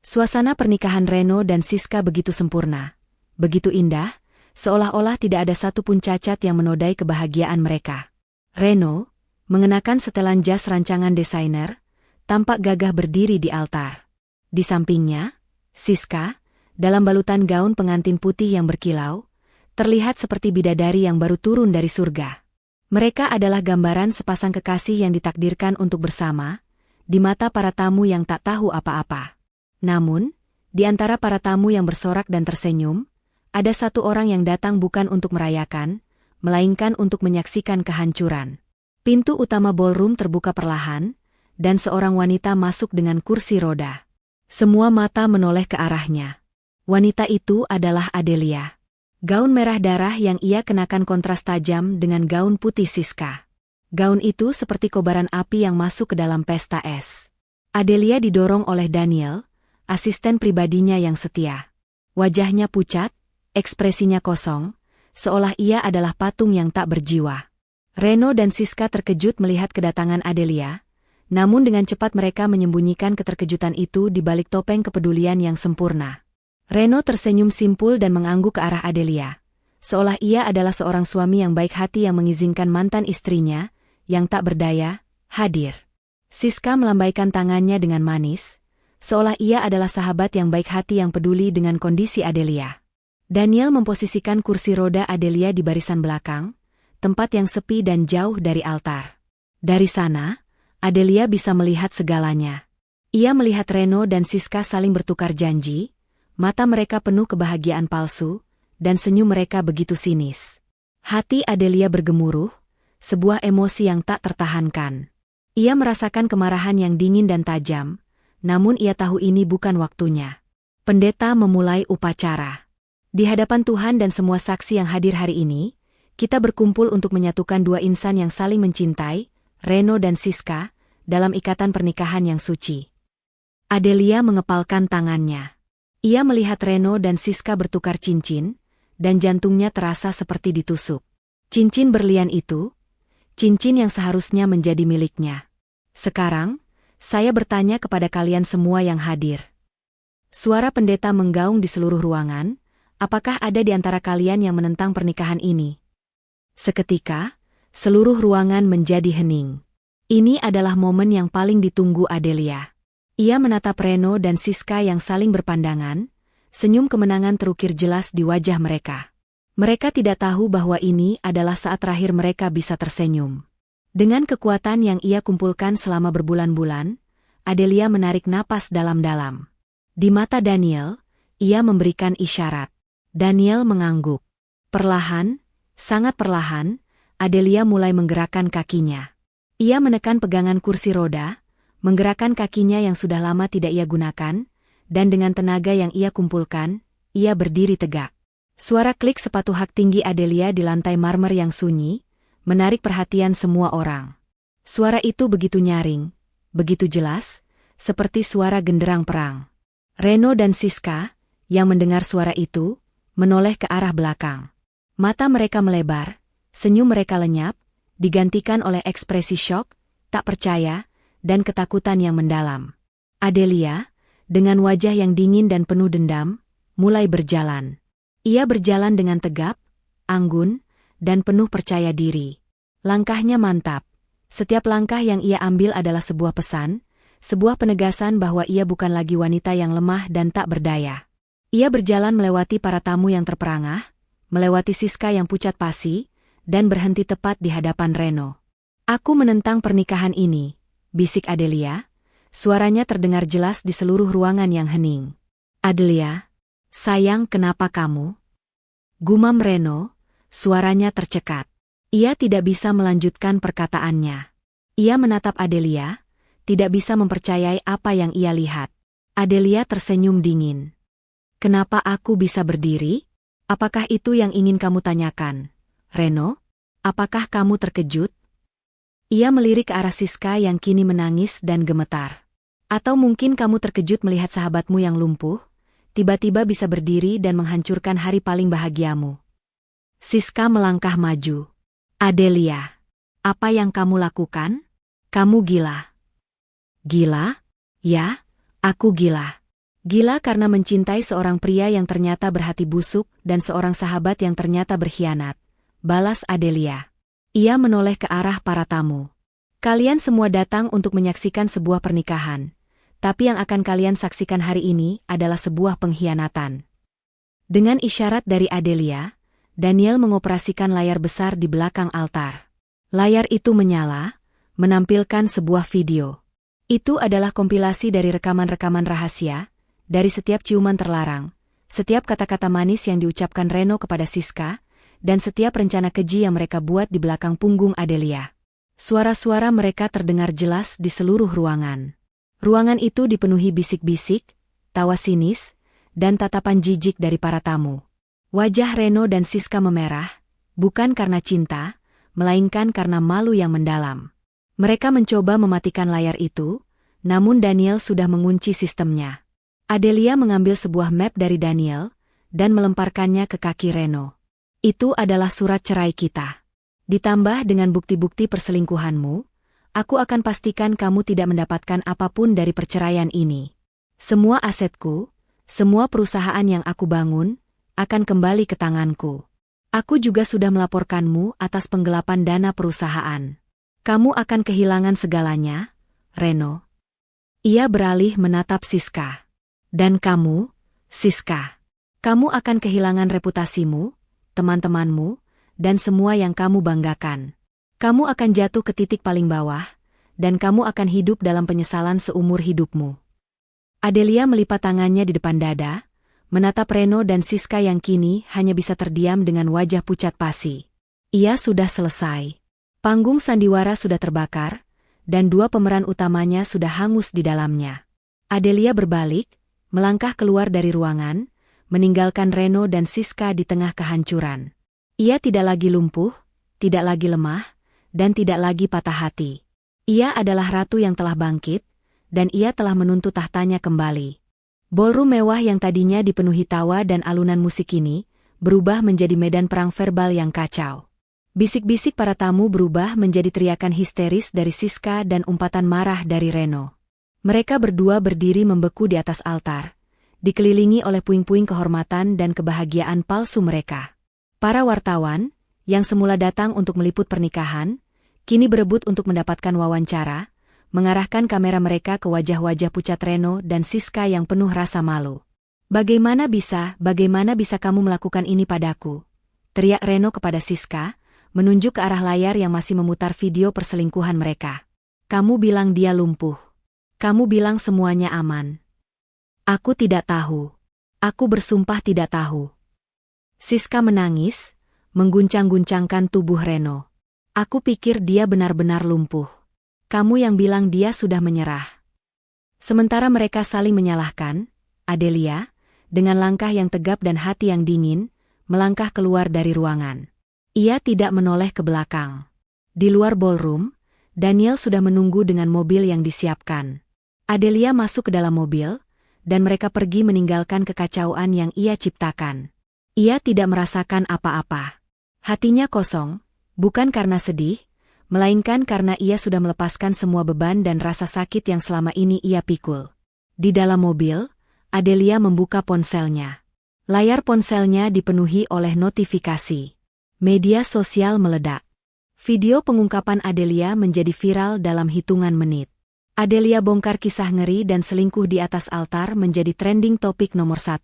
Suasana pernikahan Reno dan Siska begitu sempurna, begitu indah, seolah-olah tidak ada satupun cacat yang menodai kebahagiaan mereka. Reno, mengenakan setelan jas rancangan desainer, tampak gagah berdiri di altar. Di sampingnya, Siska, dalam balutan gaun pengantin putih yang berkilau, terlihat seperti bidadari yang baru turun dari surga. Mereka adalah gambaran sepasang kekasih yang ditakdirkan untuk bersama, di mata para tamu yang tak tahu apa-apa. Namun, di antara para tamu yang bersorak dan tersenyum, ada satu orang yang datang bukan untuk merayakan, melainkan untuk menyaksikan kehancuran. Pintu utama ballroom terbuka perlahan, dan seorang wanita masuk dengan kursi roda. Semua mata menoleh ke arahnya. Wanita itu adalah Adelia. Gaun merah darah yang ia kenakan kontras tajam dengan gaun putih Siska. Gaun itu seperti kobaran api yang masuk ke dalam pesta es. Adelia didorong oleh Daniel, asisten pribadinya yang setia. Wajahnya pucat, ekspresinya kosong, seolah ia adalah patung yang tak berjiwa. Reno dan Siska terkejut melihat kedatangan Adelia, namun dengan cepat mereka menyembunyikan keterkejutan itu di balik topeng kepedulian yang sempurna. Reno tersenyum simpul dan mengangguk ke arah Adelia, seolah ia adalah seorang suami yang baik hati yang mengizinkan mantan istrinya, yang tak berdaya, hadir. Siska melambaikan tangannya dengan manis, seolah ia adalah sahabat yang baik hati yang peduli dengan kondisi Adelia. Daniel memposisikan kursi roda Adelia di barisan belakang, tempat yang sepi dan jauh dari altar. Dari sana, Adelia bisa melihat segalanya. Ia melihat Reno dan Siska saling bertukar janji, mata mereka penuh kebahagiaan palsu, dan senyum mereka begitu sinis. Hati Adelia bergemuruh, sebuah emosi yang tak tertahankan. Ia merasakan kemarahan yang dingin dan tajam, namun ia tahu ini bukan waktunya. Pendeta memulai upacara. Di hadapan Tuhan dan semua saksi yang hadir hari ini, kita berkumpul untuk menyatukan dua insan yang saling mencintai, Reno dan Siska, dalam ikatan pernikahan yang suci. Adelia mengepalkan tangannya. Ia melihat Reno dan Siska bertukar cincin, dan jantungnya terasa seperti ditusuk. Cincin berlian itu, cincin yang seharusnya menjadi miliknya. Sekarang, saya bertanya kepada kalian semua yang hadir. Suara pendeta menggaung di seluruh ruangan, apakah ada di antara kalian yang menentang pernikahan ini? Seketika, seluruh ruangan menjadi hening. Ini adalah momen yang paling ditunggu Adelia. Ia menatap Reno dan Siska yang saling berpandangan, senyum kemenangan terukir jelas di wajah mereka. Mereka tidak tahu bahwa ini adalah saat terakhir mereka bisa tersenyum. Dengan kekuatan yang ia kumpulkan selama berbulan-bulan, Adelia menarik napas dalam-dalam. Di mata Daniel, ia memberikan isyarat. Daniel mengangguk. Perlahan, sangat perlahan, Adelia mulai menggerakkan kakinya. Ia menekan pegangan kursi roda, menggerakkan kakinya yang sudah lama tidak ia gunakan, dan dengan tenaga yang ia kumpulkan, ia berdiri tegak. Suara klik sepatu hak tinggi Adelia di lantai marmer yang sunyi, menarik perhatian semua orang. Suara itu begitu nyaring, begitu jelas, seperti suara genderang perang. Reno dan Siska, yang mendengar suara itu, menoleh ke arah belakang. Mata mereka melebar, senyum mereka lenyap, digantikan oleh ekspresi syok, tak percaya, dan ketakutan yang mendalam. Adelia, dengan wajah yang dingin dan penuh dendam, mulai berjalan. Ia berjalan dengan tegap, anggun, dan penuh percaya diri. Langkahnya mantap. Setiap langkah yang ia ambil adalah sebuah pesan, sebuah penegasan bahwa ia bukan lagi wanita yang lemah dan tak berdaya. Ia berjalan melewati para tamu yang terperangah, melewati Siska yang pucat pasi, dan berhenti tepat di hadapan Reno. "Aku menentang pernikahan ini," bisik Adelia, suaranya terdengar jelas di seluruh ruangan yang hening. "Adelia, sayang, kenapa kamu?" Gumam Reno, suaranya tercekat. Ia tidak bisa melanjutkan perkataannya. Ia menatap Adelia, tidak bisa mempercayai apa yang ia lihat. Adelia tersenyum dingin. "Kenapa aku bisa berdiri? Apakah itu yang ingin kamu tanyakan? Reno, apakah kamu terkejut?" Ia melirik ke arah Siska yang kini menangis dan gemetar. "Atau mungkin kamu terkejut melihat sahabatmu yang lumpuh, tiba-tiba bisa berdiri dan menghancurkan hari paling bahagiamu." Siska melangkah maju. "Adelia, apa yang kamu lakukan? Kamu gila." "Gila? Ya, aku gila. Gila karena mencintai seorang pria yang ternyata berhati busuk dan seorang sahabat yang ternyata berkhianat," balas Adelia. Ia menoleh ke arah para tamu. "Kalian semua datang untuk menyaksikan sebuah pernikahan, tapi yang akan kalian saksikan hari ini adalah sebuah pengkhianatan." Dengan isyarat dari Adelia, Daniel mengoperasikan layar besar di belakang altar. Layar itu menyala, menampilkan sebuah video. Itu adalah kompilasi dari rekaman-rekaman rahasia, dari setiap ciuman terlarang, setiap kata-kata manis yang diucapkan Reno kepada Siska, dan setiap rencana keji yang mereka buat di belakang punggung Adelia. Suara-suara mereka terdengar jelas di seluruh ruangan. Ruangan itu dipenuhi bisik-bisik, tawa sinis, dan tatapan jijik dari para tamu. Wajah Reno dan Siska memerah, bukan karena cinta, melainkan karena malu yang mendalam. Mereka mencoba mematikan layar itu, namun Daniel sudah mengunci sistemnya. Adelia mengambil sebuah map dari Daniel dan melemparkannya ke kaki Reno. Itu adalah surat cerai kita. Ditambah dengan bukti-bukti perselingkuhanmu, aku akan pastikan kamu tidak mendapatkan apapun dari perceraian ini. Semua asetku, semua perusahaan yang aku bangun, akan kembali ke tanganku. Aku juga sudah melaporkanmu atas penggelapan dana perusahaan. Kamu akan kehilangan segalanya, Reno. Ia beralih menatap Siska. Dan kamu, Siska. Kamu akan kehilangan reputasimu, teman-temanmu, dan semua yang kamu banggakan. Kamu akan jatuh ke titik paling bawah, dan kamu akan hidup dalam penyesalan seumur hidupmu. Adelia melipat tangannya di depan dada, menatap Reno dan Siska yang kini hanya bisa terdiam dengan wajah pucat pasi. Ia sudah selesai. Panggung sandiwara sudah terbakar, dan dua pemeran utamanya sudah hangus di dalamnya. Adelia berbalik, melangkah keluar dari ruangan, meninggalkan Reno dan Siska di tengah kehancuran. Ia tidak lagi lumpuh, tidak lagi lemah, dan tidak lagi patah hati. Ia adalah ratu yang telah bangkit, dan ia telah menuntut tahtanya kembali. Ballroom mewah yang tadinya dipenuhi tawa dan alunan musik ini, berubah menjadi medan perang verbal yang kacau. Bisik-bisik para tamu berubah menjadi teriakan histeris dari Siska dan umpatan marah dari Reno. Mereka berdua berdiri membeku di atas altar, dikelilingi oleh puing-puing kehormatan dan kebahagiaan palsu mereka. Para wartawan, yang semula datang untuk meliput pernikahan, kini berebut untuk mendapatkan wawancara, mengarahkan kamera mereka ke wajah-wajah pucat Reno dan Siska yang penuh rasa malu. Bagaimana bisa kamu melakukan ini padaku? Teriak Reno kepada Siska, menunjuk ke arah layar yang masih memutar video perselingkuhan mereka. Kamu bilang dia lumpuh. Kamu bilang semuanya aman. Aku tidak tahu. Aku bersumpah tidak tahu. Siska menangis, mengguncang-guncangkan tubuh Reno. Aku pikir dia benar-benar lumpuh. Kamu yang bilang dia sudah menyerah. Sementara mereka saling menyalahkan, Adelia, dengan langkah yang tegap dan hati yang dingin, melangkah keluar dari ruangan. Ia tidak menoleh ke belakang. Di luar ballroom, Daniel sudah menunggu dengan mobil yang disiapkan. Adelia masuk ke dalam mobil, dan mereka pergi meninggalkan kekacauan yang ia ciptakan. Ia tidak merasakan apa-apa. Hatinya kosong, bukan karena sedih, melainkan karena ia sudah melepaskan semua beban dan rasa sakit yang selama ini ia pikul. Di dalam mobil, Adelia membuka ponselnya. Layar ponselnya dipenuhi oleh notifikasi. Media sosial meledak. Video pengungkapan Adelia menjadi viral dalam hitungan menit. Adelia bongkar kisah ngeri dan selingkuh di atas altar menjadi trending topik nomor 1.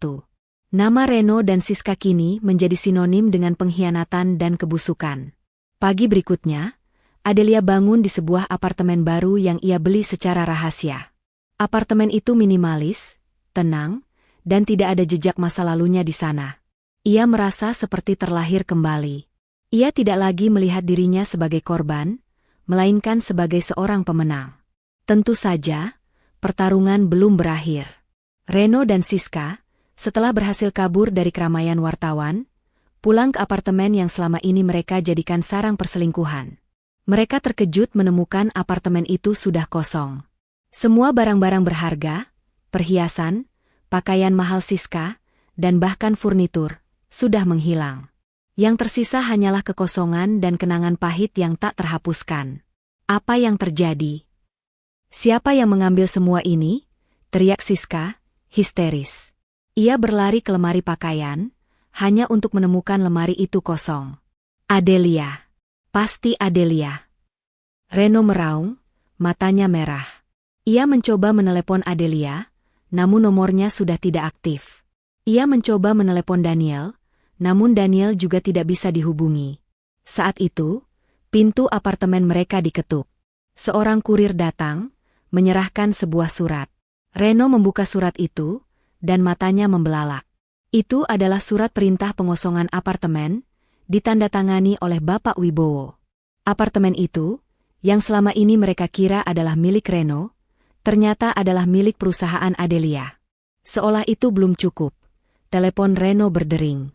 Nama Reno dan Siska kini menjadi sinonim dengan pengkhianatan dan kebusukan. Pagi berikutnya, Adelia bangun di sebuah apartemen baru yang ia beli secara rahasia. Apartemen itu minimalis, tenang, dan tidak ada jejak masa lalunya di sana. Ia merasa seperti terlahir kembali. Ia tidak lagi melihat dirinya sebagai korban, melainkan sebagai seorang pemenang. Tentu saja, pertarungan belum berakhir. Reno dan Siska, setelah berhasil kabur dari keramaian wartawan, pulang ke apartemen yang selama ini mereka jadikan sarang perselingkuhan. Mereka terkejut menemukan apartemen itu sudah kosong. Semua barang-barang berharga, perhiasan, pakaian mahal Siska, dan bahkan furnitur, sudah menghilang. Yang tersisa hanyalah kekosongan dan kenangan pahit yang tak terhapuskan. Apa yang terjadi? Siapa yang mengambil semua ini? Teriak Siska, histeris. Ia berlari ke lemari pakaian, hanya untuk menemukan lemari itu kosong. Adelia. Pasti Adelia. Reno meraung, matanya merah. Ia mencoba menelepon Adelia, namun nomornya sudah tidak aktif. Ia mencoba menelepon Daniel, namun Daniel juga tidak bisa dihubungi. Saat itu, pintu apartemen mereka diketuk. Seorang kurir datang, menyerahkan sebuah surat. Reno membuka surat itu, dan matanya membelalak. Itu adalah surat perintah pengosongan apartemen, ditandatangani oleh Bapak Wibowo. Apartemen itu, yang selama ini mereka kira adalah milik Reno, ternyata adalah milik perusahaan Adelia. Seolah itu belum cukup, telepon Reno berdering.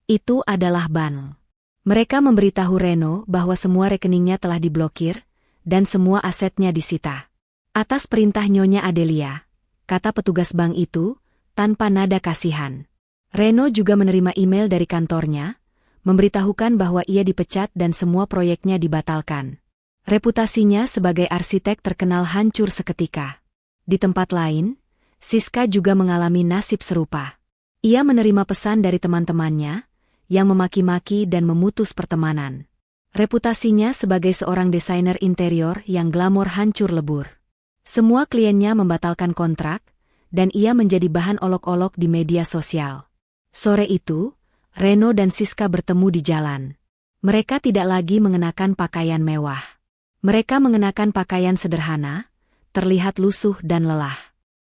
Itu adalah bank. Mereka memberitahu Reno bahwa semua rekeningnya telah diblokir, dan semua asetnya disita. Atas perintah Nyonya Adelia, kata petugas bank itu, tanpa nada kasihan. Reno juga menerima email dari kantornya, memberitahukan bahwa ia dipecat dan semua proyeknya dibatalkan. Reputasinya sebagai arsitek terkenal hancur seketika. Di tempat lain, Siska juga mengalami nasib serupa. Ia menerima pesan dari teman-temannya, yang memaki-maki dan memutus pertemanan. Reputasinya sebagai seorang desainer interior yang glamor hancur lebur. Semua kliennya membatalkan kontrak, dan ia menjadi bahan olok-olok di media sosial. Sore itu, Reno dan Siska bertemu di jalan. Mereka tidak lagi mengenakan pakaian mewah. Mereka mengenakan pakaian sederhana, terlihat lusuh dan lelah.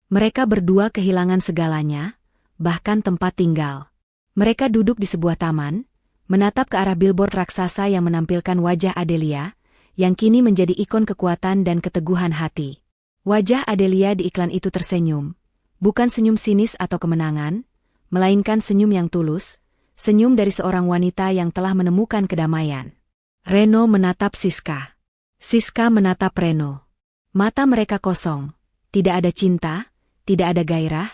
Mereka berdua kehilangan segalanya, bahkan tempat tinggal. Mereka duduk di sebuah taman, menatap ke arah billboard raksasa yang menampilkan wajah Adelia, yang kini menjadi ikon kekuatan dan keteguhan hati. Wajah Adelia di iklan itu tersenyum, bukan senyum sinis atau kemenangan, melainkan senyum yang tulus, senyum dari seorang wanita yang telah menemukan kedamaian. Reno menatap Siska. Siska menatap Reno. Mata mereka kosong, tidak ada cinta, tidak ada gairah,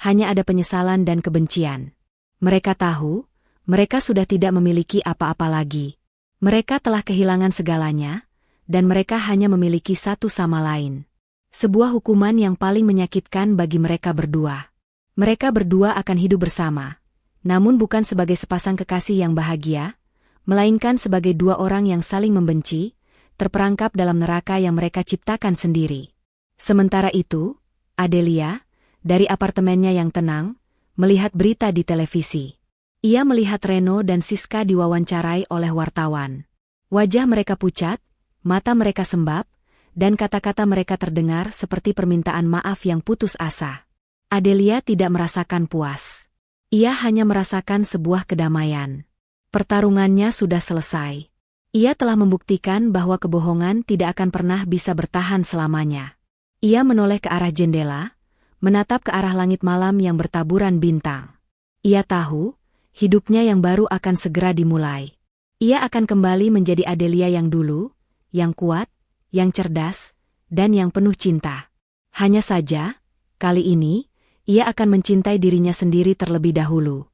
hanya ada penyesalan dan kebencian. Mereka tahu, mereka sudah tidak memiliki apa-apa lagi. Mereka telah kehilangan segalanya, dan mereka hanya memiliki satu sama lain. Sebuah hukuman yang paling menyakitkan bagi mereka berdua. Mereka berdua akan hidup bersama, namun bukan sebagai sepasang kekasih yang bahagia, melainkan sebagai dua orang yang saling membenci, terperangkap dalam neraka yang mereka ciptakan sendiri. Sementara itu, Adelia, dari apartemennya yang tenang, melihat berita di televisi. Ia melihat Reno dan Siska diwawancarai oleh wartawan. Wajah mereka pucat, mata mereka sembab, dan kata-kata mereka terdengar seperti permintaan maaf yang putus asa. Adelia tidak merasakan puas. Ia hanya merasakan sebuah kedamaian. Pertarungannya sudah selesai. Ia telah membuktikan bahwa kebohongan tidak akan pernah bisa bertahan selamanya. Ia menoleh ke arah jendela, menatap ke arah langit malam yang bertaburan bintang. Ia tahu, hidupnya yang baru akan segera dimulai. Ia akan kembali menjadi Adelia yang dulu, yang kuat, yang cerdas, dan yang penuh cinta. Hanya saja, kali ini, ia akan mencintai dirinya sendiri terlebih dahulu.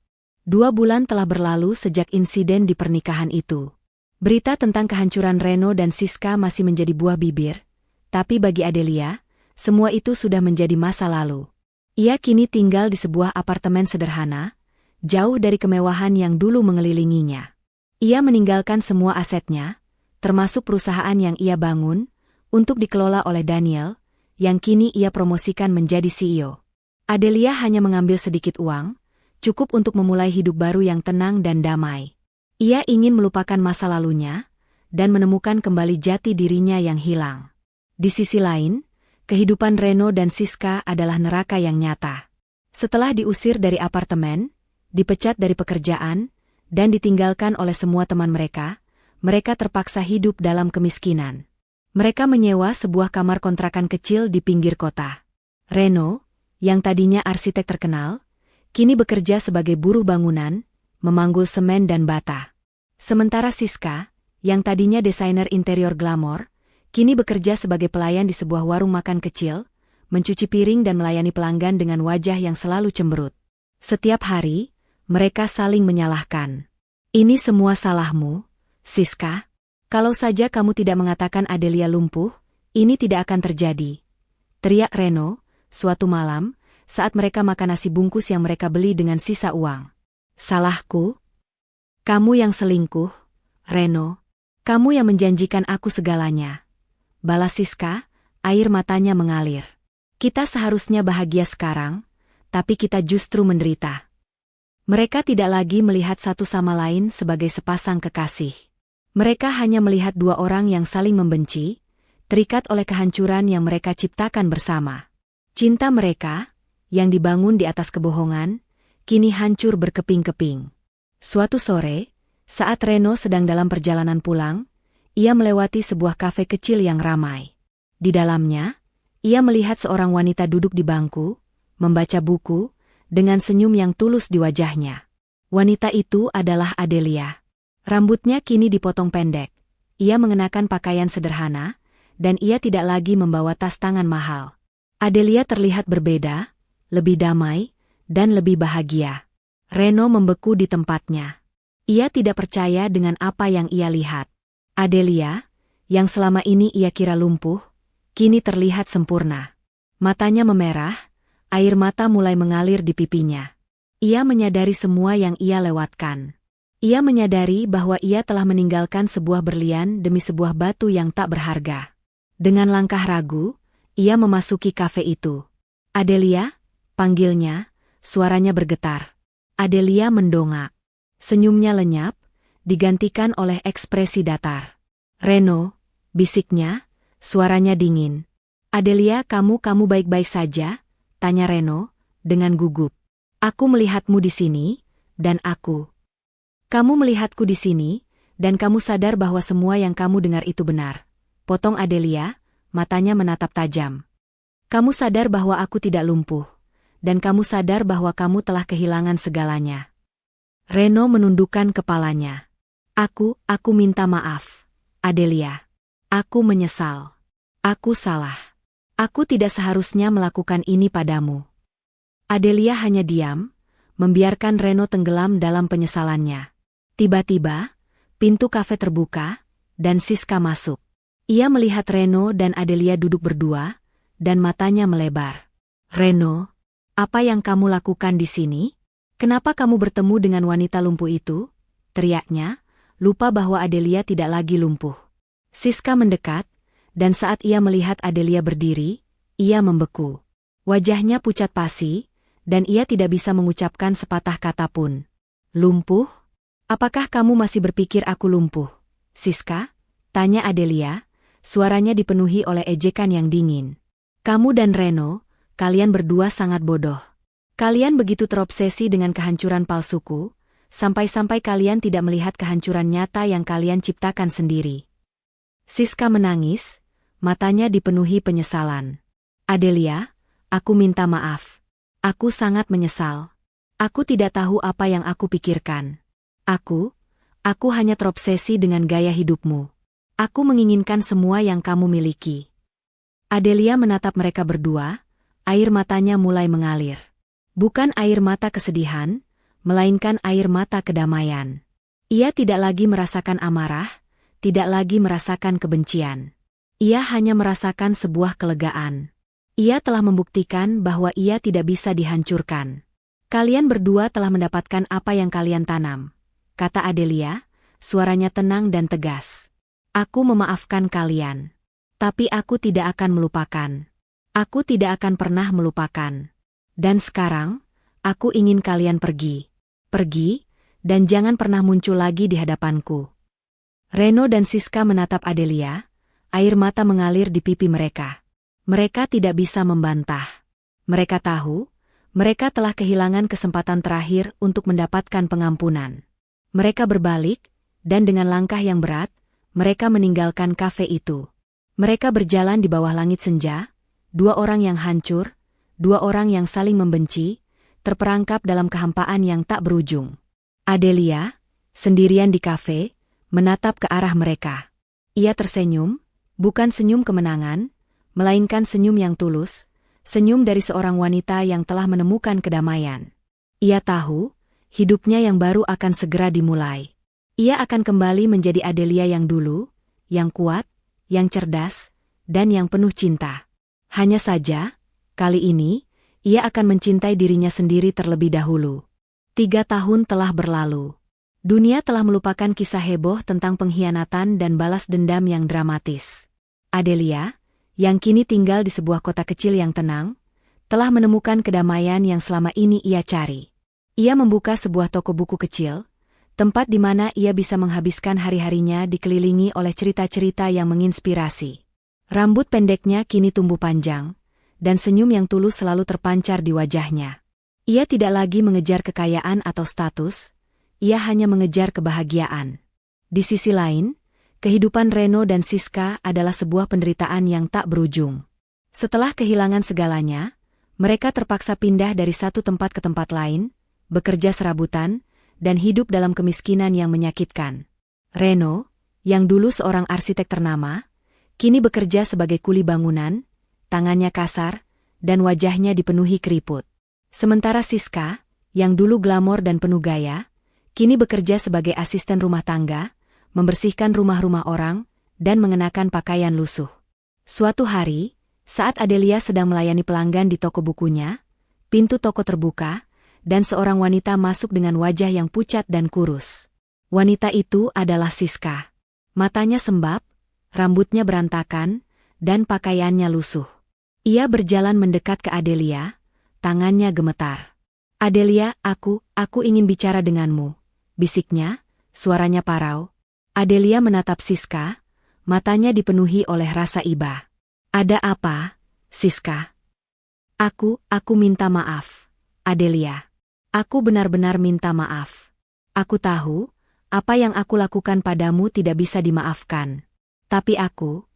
2 bulan telah berlalu sejak insiden di pernikahan itu. Berita tentang kehancuran Reno dan Siska masih menjadi buah bibir, tapi bagi Adelia, semua itu sudah menjadi masa lalu. Ia kini tinggal di sebuah apartemen sederhana, jauh dari kemewahan yang dulu mengelilinginya. Ia meninggalkan semua asetnya, termasuk perusahaan yang ia bangun, untuk dikelola oleh Daniel, yang kini ia promosikan menjadi CEO. Adelia hanya mengambil sedikit uang, cukup untuk memulai hidup baru yang tenang dan damai. Ia ingin melupakan masa lalunya, dan menemukan kembali jati dirinya yang hilang. Di sisi lain, kehidupan Reno dan Siska adalah neraka yang nyata. Setelah diusir dari apartemen, dipecat dari pekerjaan, dan ditinggalkan oleh semua teman mereka terpaksa hidup dalam kemiskinan. Mereka menyewa sebuah kamar kontrakan kecil di pinggir kota. Reno, yang tadinya arsitek terkenal, kini bekerja sebagai buruh bangunan, memanggul semen dan bata. Sementara Siska, yang tadinya desainer interior glamor, kini bekerja sebagai pelayan di sebuah warung makan kecil, mencuci piring dan melayani pelanggan dengan wajah yang selalu cemberut. Setiap hari, mereka saling menyalahkan. Ini semua salahmu, Siska. Kalau saja kamu tidak mengatakan Adelia lumpuh, ini tidak akan terjadi. Teriak Reno, suatu malam, saat mereka makan nasi bungkus yang mereka beli dengan sisa uang. Salahku? Kamu yang selingkuh, Reno. Kamu yang menjanjikan aku segalanya. Balas Siska, air matanya mengalir. Kita seharusnya bahagia sekarang, tapi kita justru menderita. Mereka tidak lagi melihat satu sama lain sebagai sepasang kekasih. Mereka hanya melihat 2 orang yang saling membenci, terikat oleh kehancuran yang mereka ciptakan bersama. Cinta mereka, yang dibangun di atas kebohongan, kini hancur berkeping-keping. Suatu sore, saat Reno sedang dalam perjalanan pulang, ia melewati sebuah kafe kecil yang ramai. Di dalamnya, ia melihat seorang wanita duduk di bangku, membaca buku, dengan senyum yang tulus di wajahnya. Wanita itu adalah Adelia. Rambutnya kini dipotong pendek. Ia mengenakan pakaian sederhana, dan ia tidak lagi membawa tas tangan mahal. Adelia terlihat berbeda, lebih damai, dan lebih bahagia. Reno membeku di tempatnya. Ia tidak percaya dengan apa yang ia lihat. Adelia, yang selama ini ia kira lumpuh, kini terlihat sempurna. Matanya memerah, air mata mulai mengalir di pipinya. Ia menyadari semua yang ia lewatkan. Ia menyadari bahwa ia telah meninggalkan sebuah berlian demi sebuah batu yang tak berharga. Dengan langkah ragu, ia memasuki kafe itu. Adelia, panggilnya, suaranya bergetar. Adelia mendongak. Senyumnya lenyap, digantikan oleh ekspresi datar. Reno, bisiknya, suaranya dingin. Adelia, kamu baik-baik saja? Tanya Reno, dengan gugup. Aku melihatmu di sini, dan aku. Kamu melihatku di sini, dan kamu sadar bahwa semua yang kamu dengar itu benar. Potong Adelia, matanya menatap tajam. Kamu sadar bahwa aku tidak lumpuh, dan kamu sadar bahwa kamu telah kehilangan segalanya. Reno menundukkan kepalanya. Aku minta maaf, Adelia. Aku menyesal. Aku salah. Aku tidak seharusnya melakukan ini padamu. Adelia hanya diam, membiarkan Reno tenggelam dalam penyesalannya. Tiba-tiba, pintu kafe terbuka, dan Siska masuk. Ia melihat Reno dan Adelia duduk berdua, dan matanya melebar. Reno, apa yang kamu lakukan di sini? Kenapa kamu bertemu dengan wanita lumpuh itu? Teriaknya, lupa bahwa Adelia tidak lagi lumpuh. Siska mendekat, dan saat ia melihat Adelia berdiri, ia membeku. Wajahnya pucat pasi, dan ia tidak bisa mengucapkan sepatah kata pun. Lumpuh? Apakah kamu masih berpikir aku lumpuh? Siska? Tanya Adelia, suaranya dipenuhi oleh ejekan yang dingin. Kamu dan Reno, kalian berdua sangat bodoh. Kalian begitu terobsesi dengan kehancuran palsuku, sampai-sampai kalian tidak melihat kehancuran nyata yang kalian ciptakan sendiri. Siska menangis, matanya dipenuhi penyesalan. Adelia, aku minta maaf. Aku sangat menyesal. Aku tidak tahu apa yang aku pikirkan. Aku hanya terobsesi dengan gaya hidupmu. Aku menginginkan semua yang kamu miliki. Adelia menatap mereka berdua, air matanya mulai mengalir. Bukan air mata kesedihan, melainkan air mata kedamaian. Ia tidak lagi merasakan amarah, tidak lagi merasakan kebencian. Ia hanya merasakan sebuah kelegaan. Ia telah membuktikan bahwa ia tidak bisa dihancurkan. Kalian berdua telah mendapatkan apa yang kalian tanam, kata Adelia, suaranya tenang dan tegas. Aku memaafkan kalian. Tapi aku tidak akan melupakan. Aku tidak akan pernah melupakan. Dan sekarang, aku ingin kalian pergi. Pergi, dan jangan pernah muncul lagi di hadapanku. Reno dan Siska menatap Adelia, air mata mengalir di pipi mereka. Mereka tidak bisa membantah. Mereka tahu, mereka telah kehilangan kesempatan terakhir untuk mendapatkan pengampunan. Mereka berbalik, dan dengan langkah yang berat, mereka meninggalkan kafe itu. Mereka berjalan di bawah langit senja, dua orang yang hancur, dua orang yang saling membenci, terperangkap dalam kehampaan yang tak berujung. Adelia, sendirian di kafe, menatap ke arah mereka. Ia tersenyum, bukan senyum kemenangan, melainkan senyum yang tulus, senyum dari seorang wanita yang telah menemukan kedamaian. Ia tahu, hidupnya yang baru akan segera dimulai. Ia akan kembali menjadi Adelia yang dulu, yang kuat, yang cerdas, dan yang penuh cinta. Hanya saja, kali ini, ia akan mencintai dirinya sendiri terlebih dahulu. 3 tahun telah berlalu. Dunia telah melupakan kisah heboh tentang pengkhianatan dan balas dendam yang dramatis. Adelia, yang kini tinggal di sebuah kota kecil yang tenang, telah menemukan kedamaian yang selama ini ia cari. Ia membuka sebuah toko buku kecil, tempat di mana ia bisa menghabiskan hari-harinya dikelilingi oleh cerita-cerita yang menginspirasi. Rambut pendeknya kini tumbuh panjang, dan senyum yang tulus selalu terpancar di wajahnya. Ia tidak lagi mengejar kekayaan atau status, ia hanya mengejar kebahagiaan. Di sisi lain, kehidupan Reno dan Siska adalah sebuah penderitaan yang tak berujung. Setelah kehilangan segalanya, mereka terpaksa pindah dari satu tempat ke tempat lain, bekerja serabutan, dan hidup dalam kemiskinan yang menyakitkan. Reno, yang dulu seorang arsitek ternama, kini bekerja sebagai kuli bangunan, tangannya kasar, dan wajahnya dipenuhi keriput. Sementara Siska, yang dulu glamor dan penuh gaya, kini bekerja sebagai asisten rumah tangga, membersihkan rumah-rumah orang, dan mengenakan pakaian lusuh. Suatu hari, saat Adelia sedang melayani pelanggan di toko bukunya, pintu toko terbuka, dan seorang wanita masuk dengan wajah yang pucat dan kurus. Wanita itu adalah Siska. Matanya sembab, rambutnya berantakan, dan pakaiannya lusuh. Ia berjalan mendekat ke Adelia, tangannya gemetar. "Adelia, aku ingin bicara denganmu," bisiknya, suaranya parau. Adelia menatap Siska, matanya dipenuhi oleh rasa iba. "Ada apa, Siska?" Aku minta maaf, Adelia. Aku benar-benar minta maaf. Aku tahu, apa yang aku lakukan padamu tidak bisa dimaafkan. Tapi aku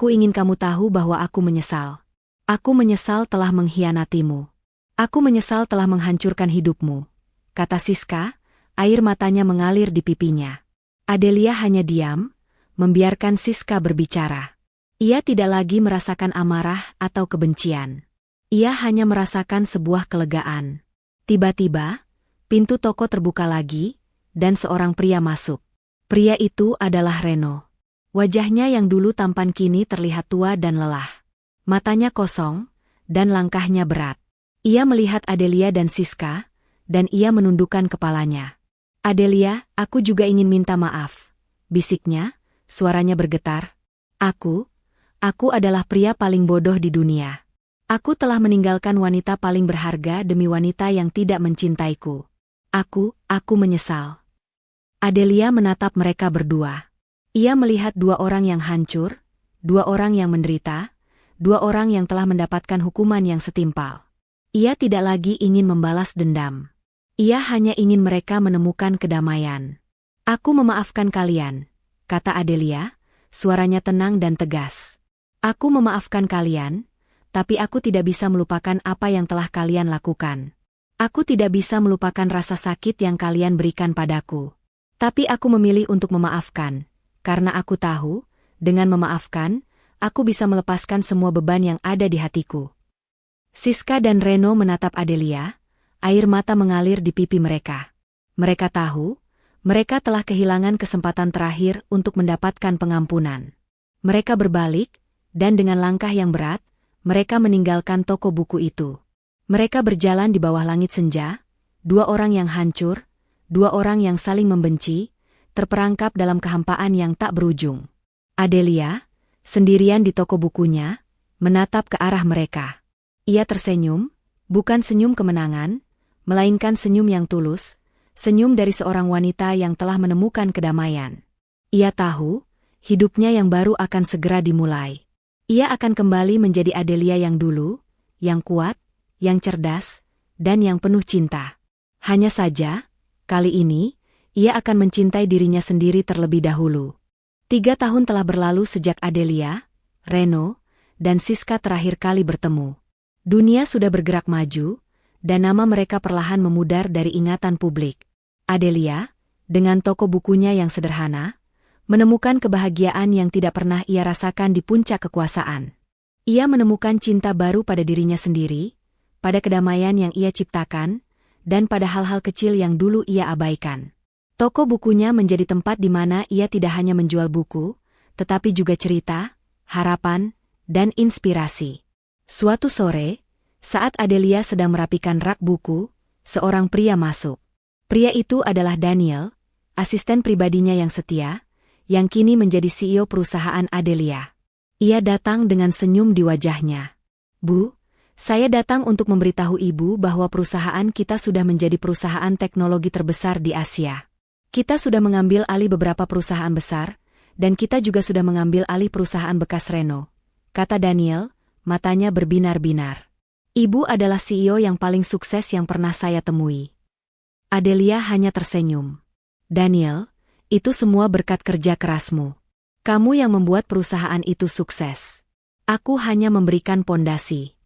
ingin kamu tahu bahwa aku menyesal. Aku menyesal telah mengkhianatimu. Aku menyesal telah menghancurkan hidupmu, kata Siska, air matanya mengalir di pipinya. Adelia hanya diam, membiarkan Siska berbicara. Ia tidak lagi merasakan amarah atau kebencian. Ia hanya merasakan sebuah kelegaan. Tiba-tiba, pintu toko terbuka lagi, dan seorang pria masuk. Pria itu adalah Reno. Wajahnya yang dulu tampan kini terlihat tua dan lelah. Matanya kosong, dan langkahnya berat. Ia melihat Adelia dan Siska, dan ia menundukkan kepalanya. "Adelia, aku juga ingin minta maaf," bisiknya, suaranya bergetar. Aku adalah pria paling bodoh di dunia. Aku telah meninggalkan wanita paling berharga demi wanita yang tidak mencintaiku. Aku menyesal." Adelia menatap mereka berdua. Ia melihat dua orang yang hancur, dua orang yang menderita, dua orang yang telah mendapatkan hukuman yang setimpal. Ia tidak lagi ingin membalas dendam. Ia hanya ingin mereka menemukan kedamaian. "Aku memaafkan kalian," kata Adelia, suaranya tenang dan tegas. "Aku memaafkan kalian, tapi aku tidak bisa melupakan apa yang telah kalian lakukan. Aku tidak bisa melupakan rasa sakit yang kalian berikan padaku. Tapi aku memilih untuk memaafkan, karena aku tahu, dengan memaafkan, aku bisa melepaskan semua beban yang ada di hatiku." Siska dan Reno menatap Adelia, air mata mengalir di pipi mereka. Mereka tahu, mereka telah kehilangan kesempatan terakhir untuk mendapatkan pengampunan. Mereka berbalik, dan dengan langkah yang berat, mereka meninggalkan toko buku itu. Mereka berjalan di bawah langit senja, dua orang yang hancur, dua orang yang saling membenci, terperangkap dalam kehampaan yang tak berujung. Adelia, sendirian di toko bukunya, menatap ke arah mereka. Ia tersenyum, bukan senyum kemenangan, melainkan senyum yang tulus, senyum dari seorang wanita yang telah menemukan kedamaian. Ia tahu, hidupnya yang baru akan segera dimulai. Ia akan kembali menjadi Adelia yang dulu, yang kuat, yang cerdas, dan yang penuh cinta. Hanya saja, kali ini, ia akan mencintai dirinya sendiri terlebih dahulu. 3 tahun telah berlalu sejak Adelia, Reno, dan Siska terakhir kali bertemu. Dunia sudah bergerak maju, dan nama mereka perlahan memudar dari ingatan publik. Adelia, dengan toko bukunya yang sederhana, menemukan kebahagiaan yang tidak pernah ia rasakan di puncak kekuasaan. Ia menemukan cinta baru pada dirinya sendiri, pada kedamaian yang ia ciptakan, dan pada hal-hal kecil yang dulu ia abaikan. Toko bukunya menjadi tempat di mana ia tidak hanya menjual buku, tetapi juga cerita, harapan, dan inspirasi. Suatu sore, saat Adelia sedang merapikan rak buku, seorang pria masuk. Pria itu adalah Daniel, asisten pribadinya yang setia, yang kini menjadi CEO perusahaan Adelia. Ia datang dengan senyum di wajahnya. "Bu, saya datang untuk memberitahu Ibu bahwa perusahaan kita sudah menjadi perusahaan teknologi terbesar di Asia. Kita sudah mengambil alih beberapa perusahaan besar, dan kita juga sudah mengambil alih perusahaan bekas Reno," kata Daniel, matanya berbinar-binar. "Ibu adalah CEO yang paling sukses yang pernah saya temui." Adelia hanya tersenyum. "Daniel, itu semua berkat kerja kerasmu. Kamu yang membuat perusahaan itu sukses. Aku hanya memberikan pondasi."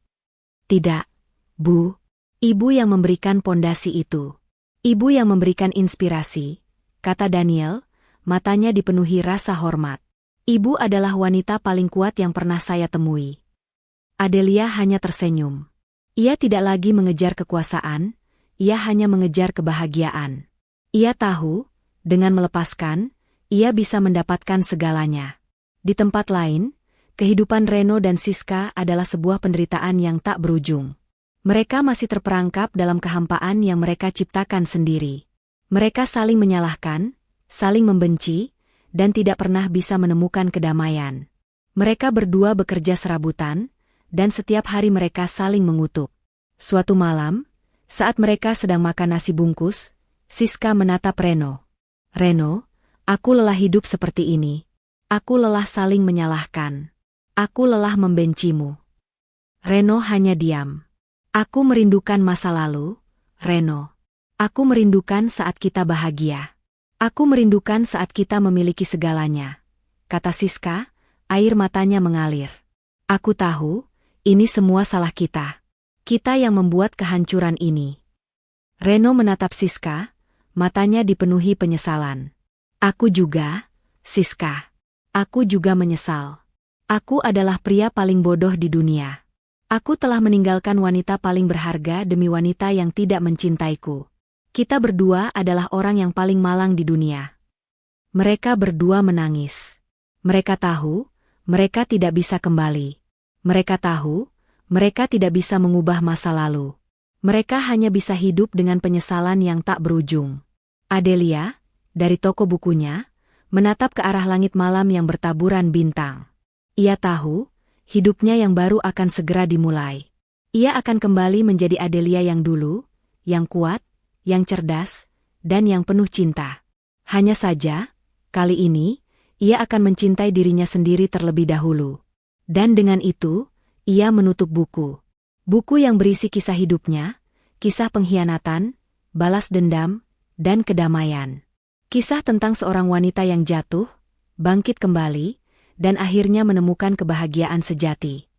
"Tidak, Bu. Ibu yang memberikan pondasi itu." Ibu yang memberikan inspirasi, kata Daniel, matanya dipenuhi rasa hormat. Ibu adalah wanita paling kuat yang pernah saya temui. Adelia hanya tersenyum. Ia tidak lagi mengejar kekuasaan, ia hanya mengejar kebahagiaan. Ia tahu, dengan melepaskan, ia bisa mendapatkan segalanya. Di tempat lain, kehidupan Reno dan Siska adalah sebuah penderitaan yang tak berujung. Mereka masih terperangkap dalam kehampaan yang mereka ciptakan sendiri. Mereka saling menyalahkan, saling membenci, dan tidak pernah bisa menemukan kedamaian. Mereka berdua bekerja serabutan, dan setiap hari mereka saling mengutuk. Suatu malam, saat mereka sedang makan nasi bungkus, Siska menatap Reno. Reno, aku lelah hidup seperti ini. Aku lelah saling menyalahkan. Aku lelah membencimu. Reno hanya diam. Aku merindukan masa lalu, Reno. Aku merindukan saat kita bahagia. Aku merindukan saat kita memiliki segalanya, kata Siska, air matanya mengalir. Aku tahu, ini semua salah kita. Kita yang membuat kehancuran ini. Reno menatap Siska, matanya dipenuhi penyesalan. Aku juga, Siska. Aku juga menyesal. Aku adalah pria paling bodoh di dunia. Aku telah meninggalkan wanita paling berharga demi wanita yang tidak mencintaiku. Kita berdua adalah orang yang paling malang di dunia. Mereka berdua menangis. Mereka tahu, mereka tidak bisa kembali. Mereka tahu, mereka tidak bisa mengubah masa lalu. Mereka hanya bisa hidup dengan penyesalan yang tak berujung. Adelia, dari toko bukunya, menatap ke arah langit malam yang bertaburan bintang. Ia tahu, hidupnya yang baru akan segera dimulai. Ia akan kembali menjadi Adelia yang dulu, yang kuat, yang cerdas, dan yang penuh cinta. Hanya saja, kali ini, ia akan mencintai dirinya sendiri terlebih dahulu. Dan dengan itu, ia menutup buku. Buku yang berisi kisah hidupnya, kisah pengkhianatan, balas dendam, dan kedamaian. Kisah tentang seorang wanita yang jatuh, bangkit kembali, dan akhirnya menemukan kebahagiaan sejati.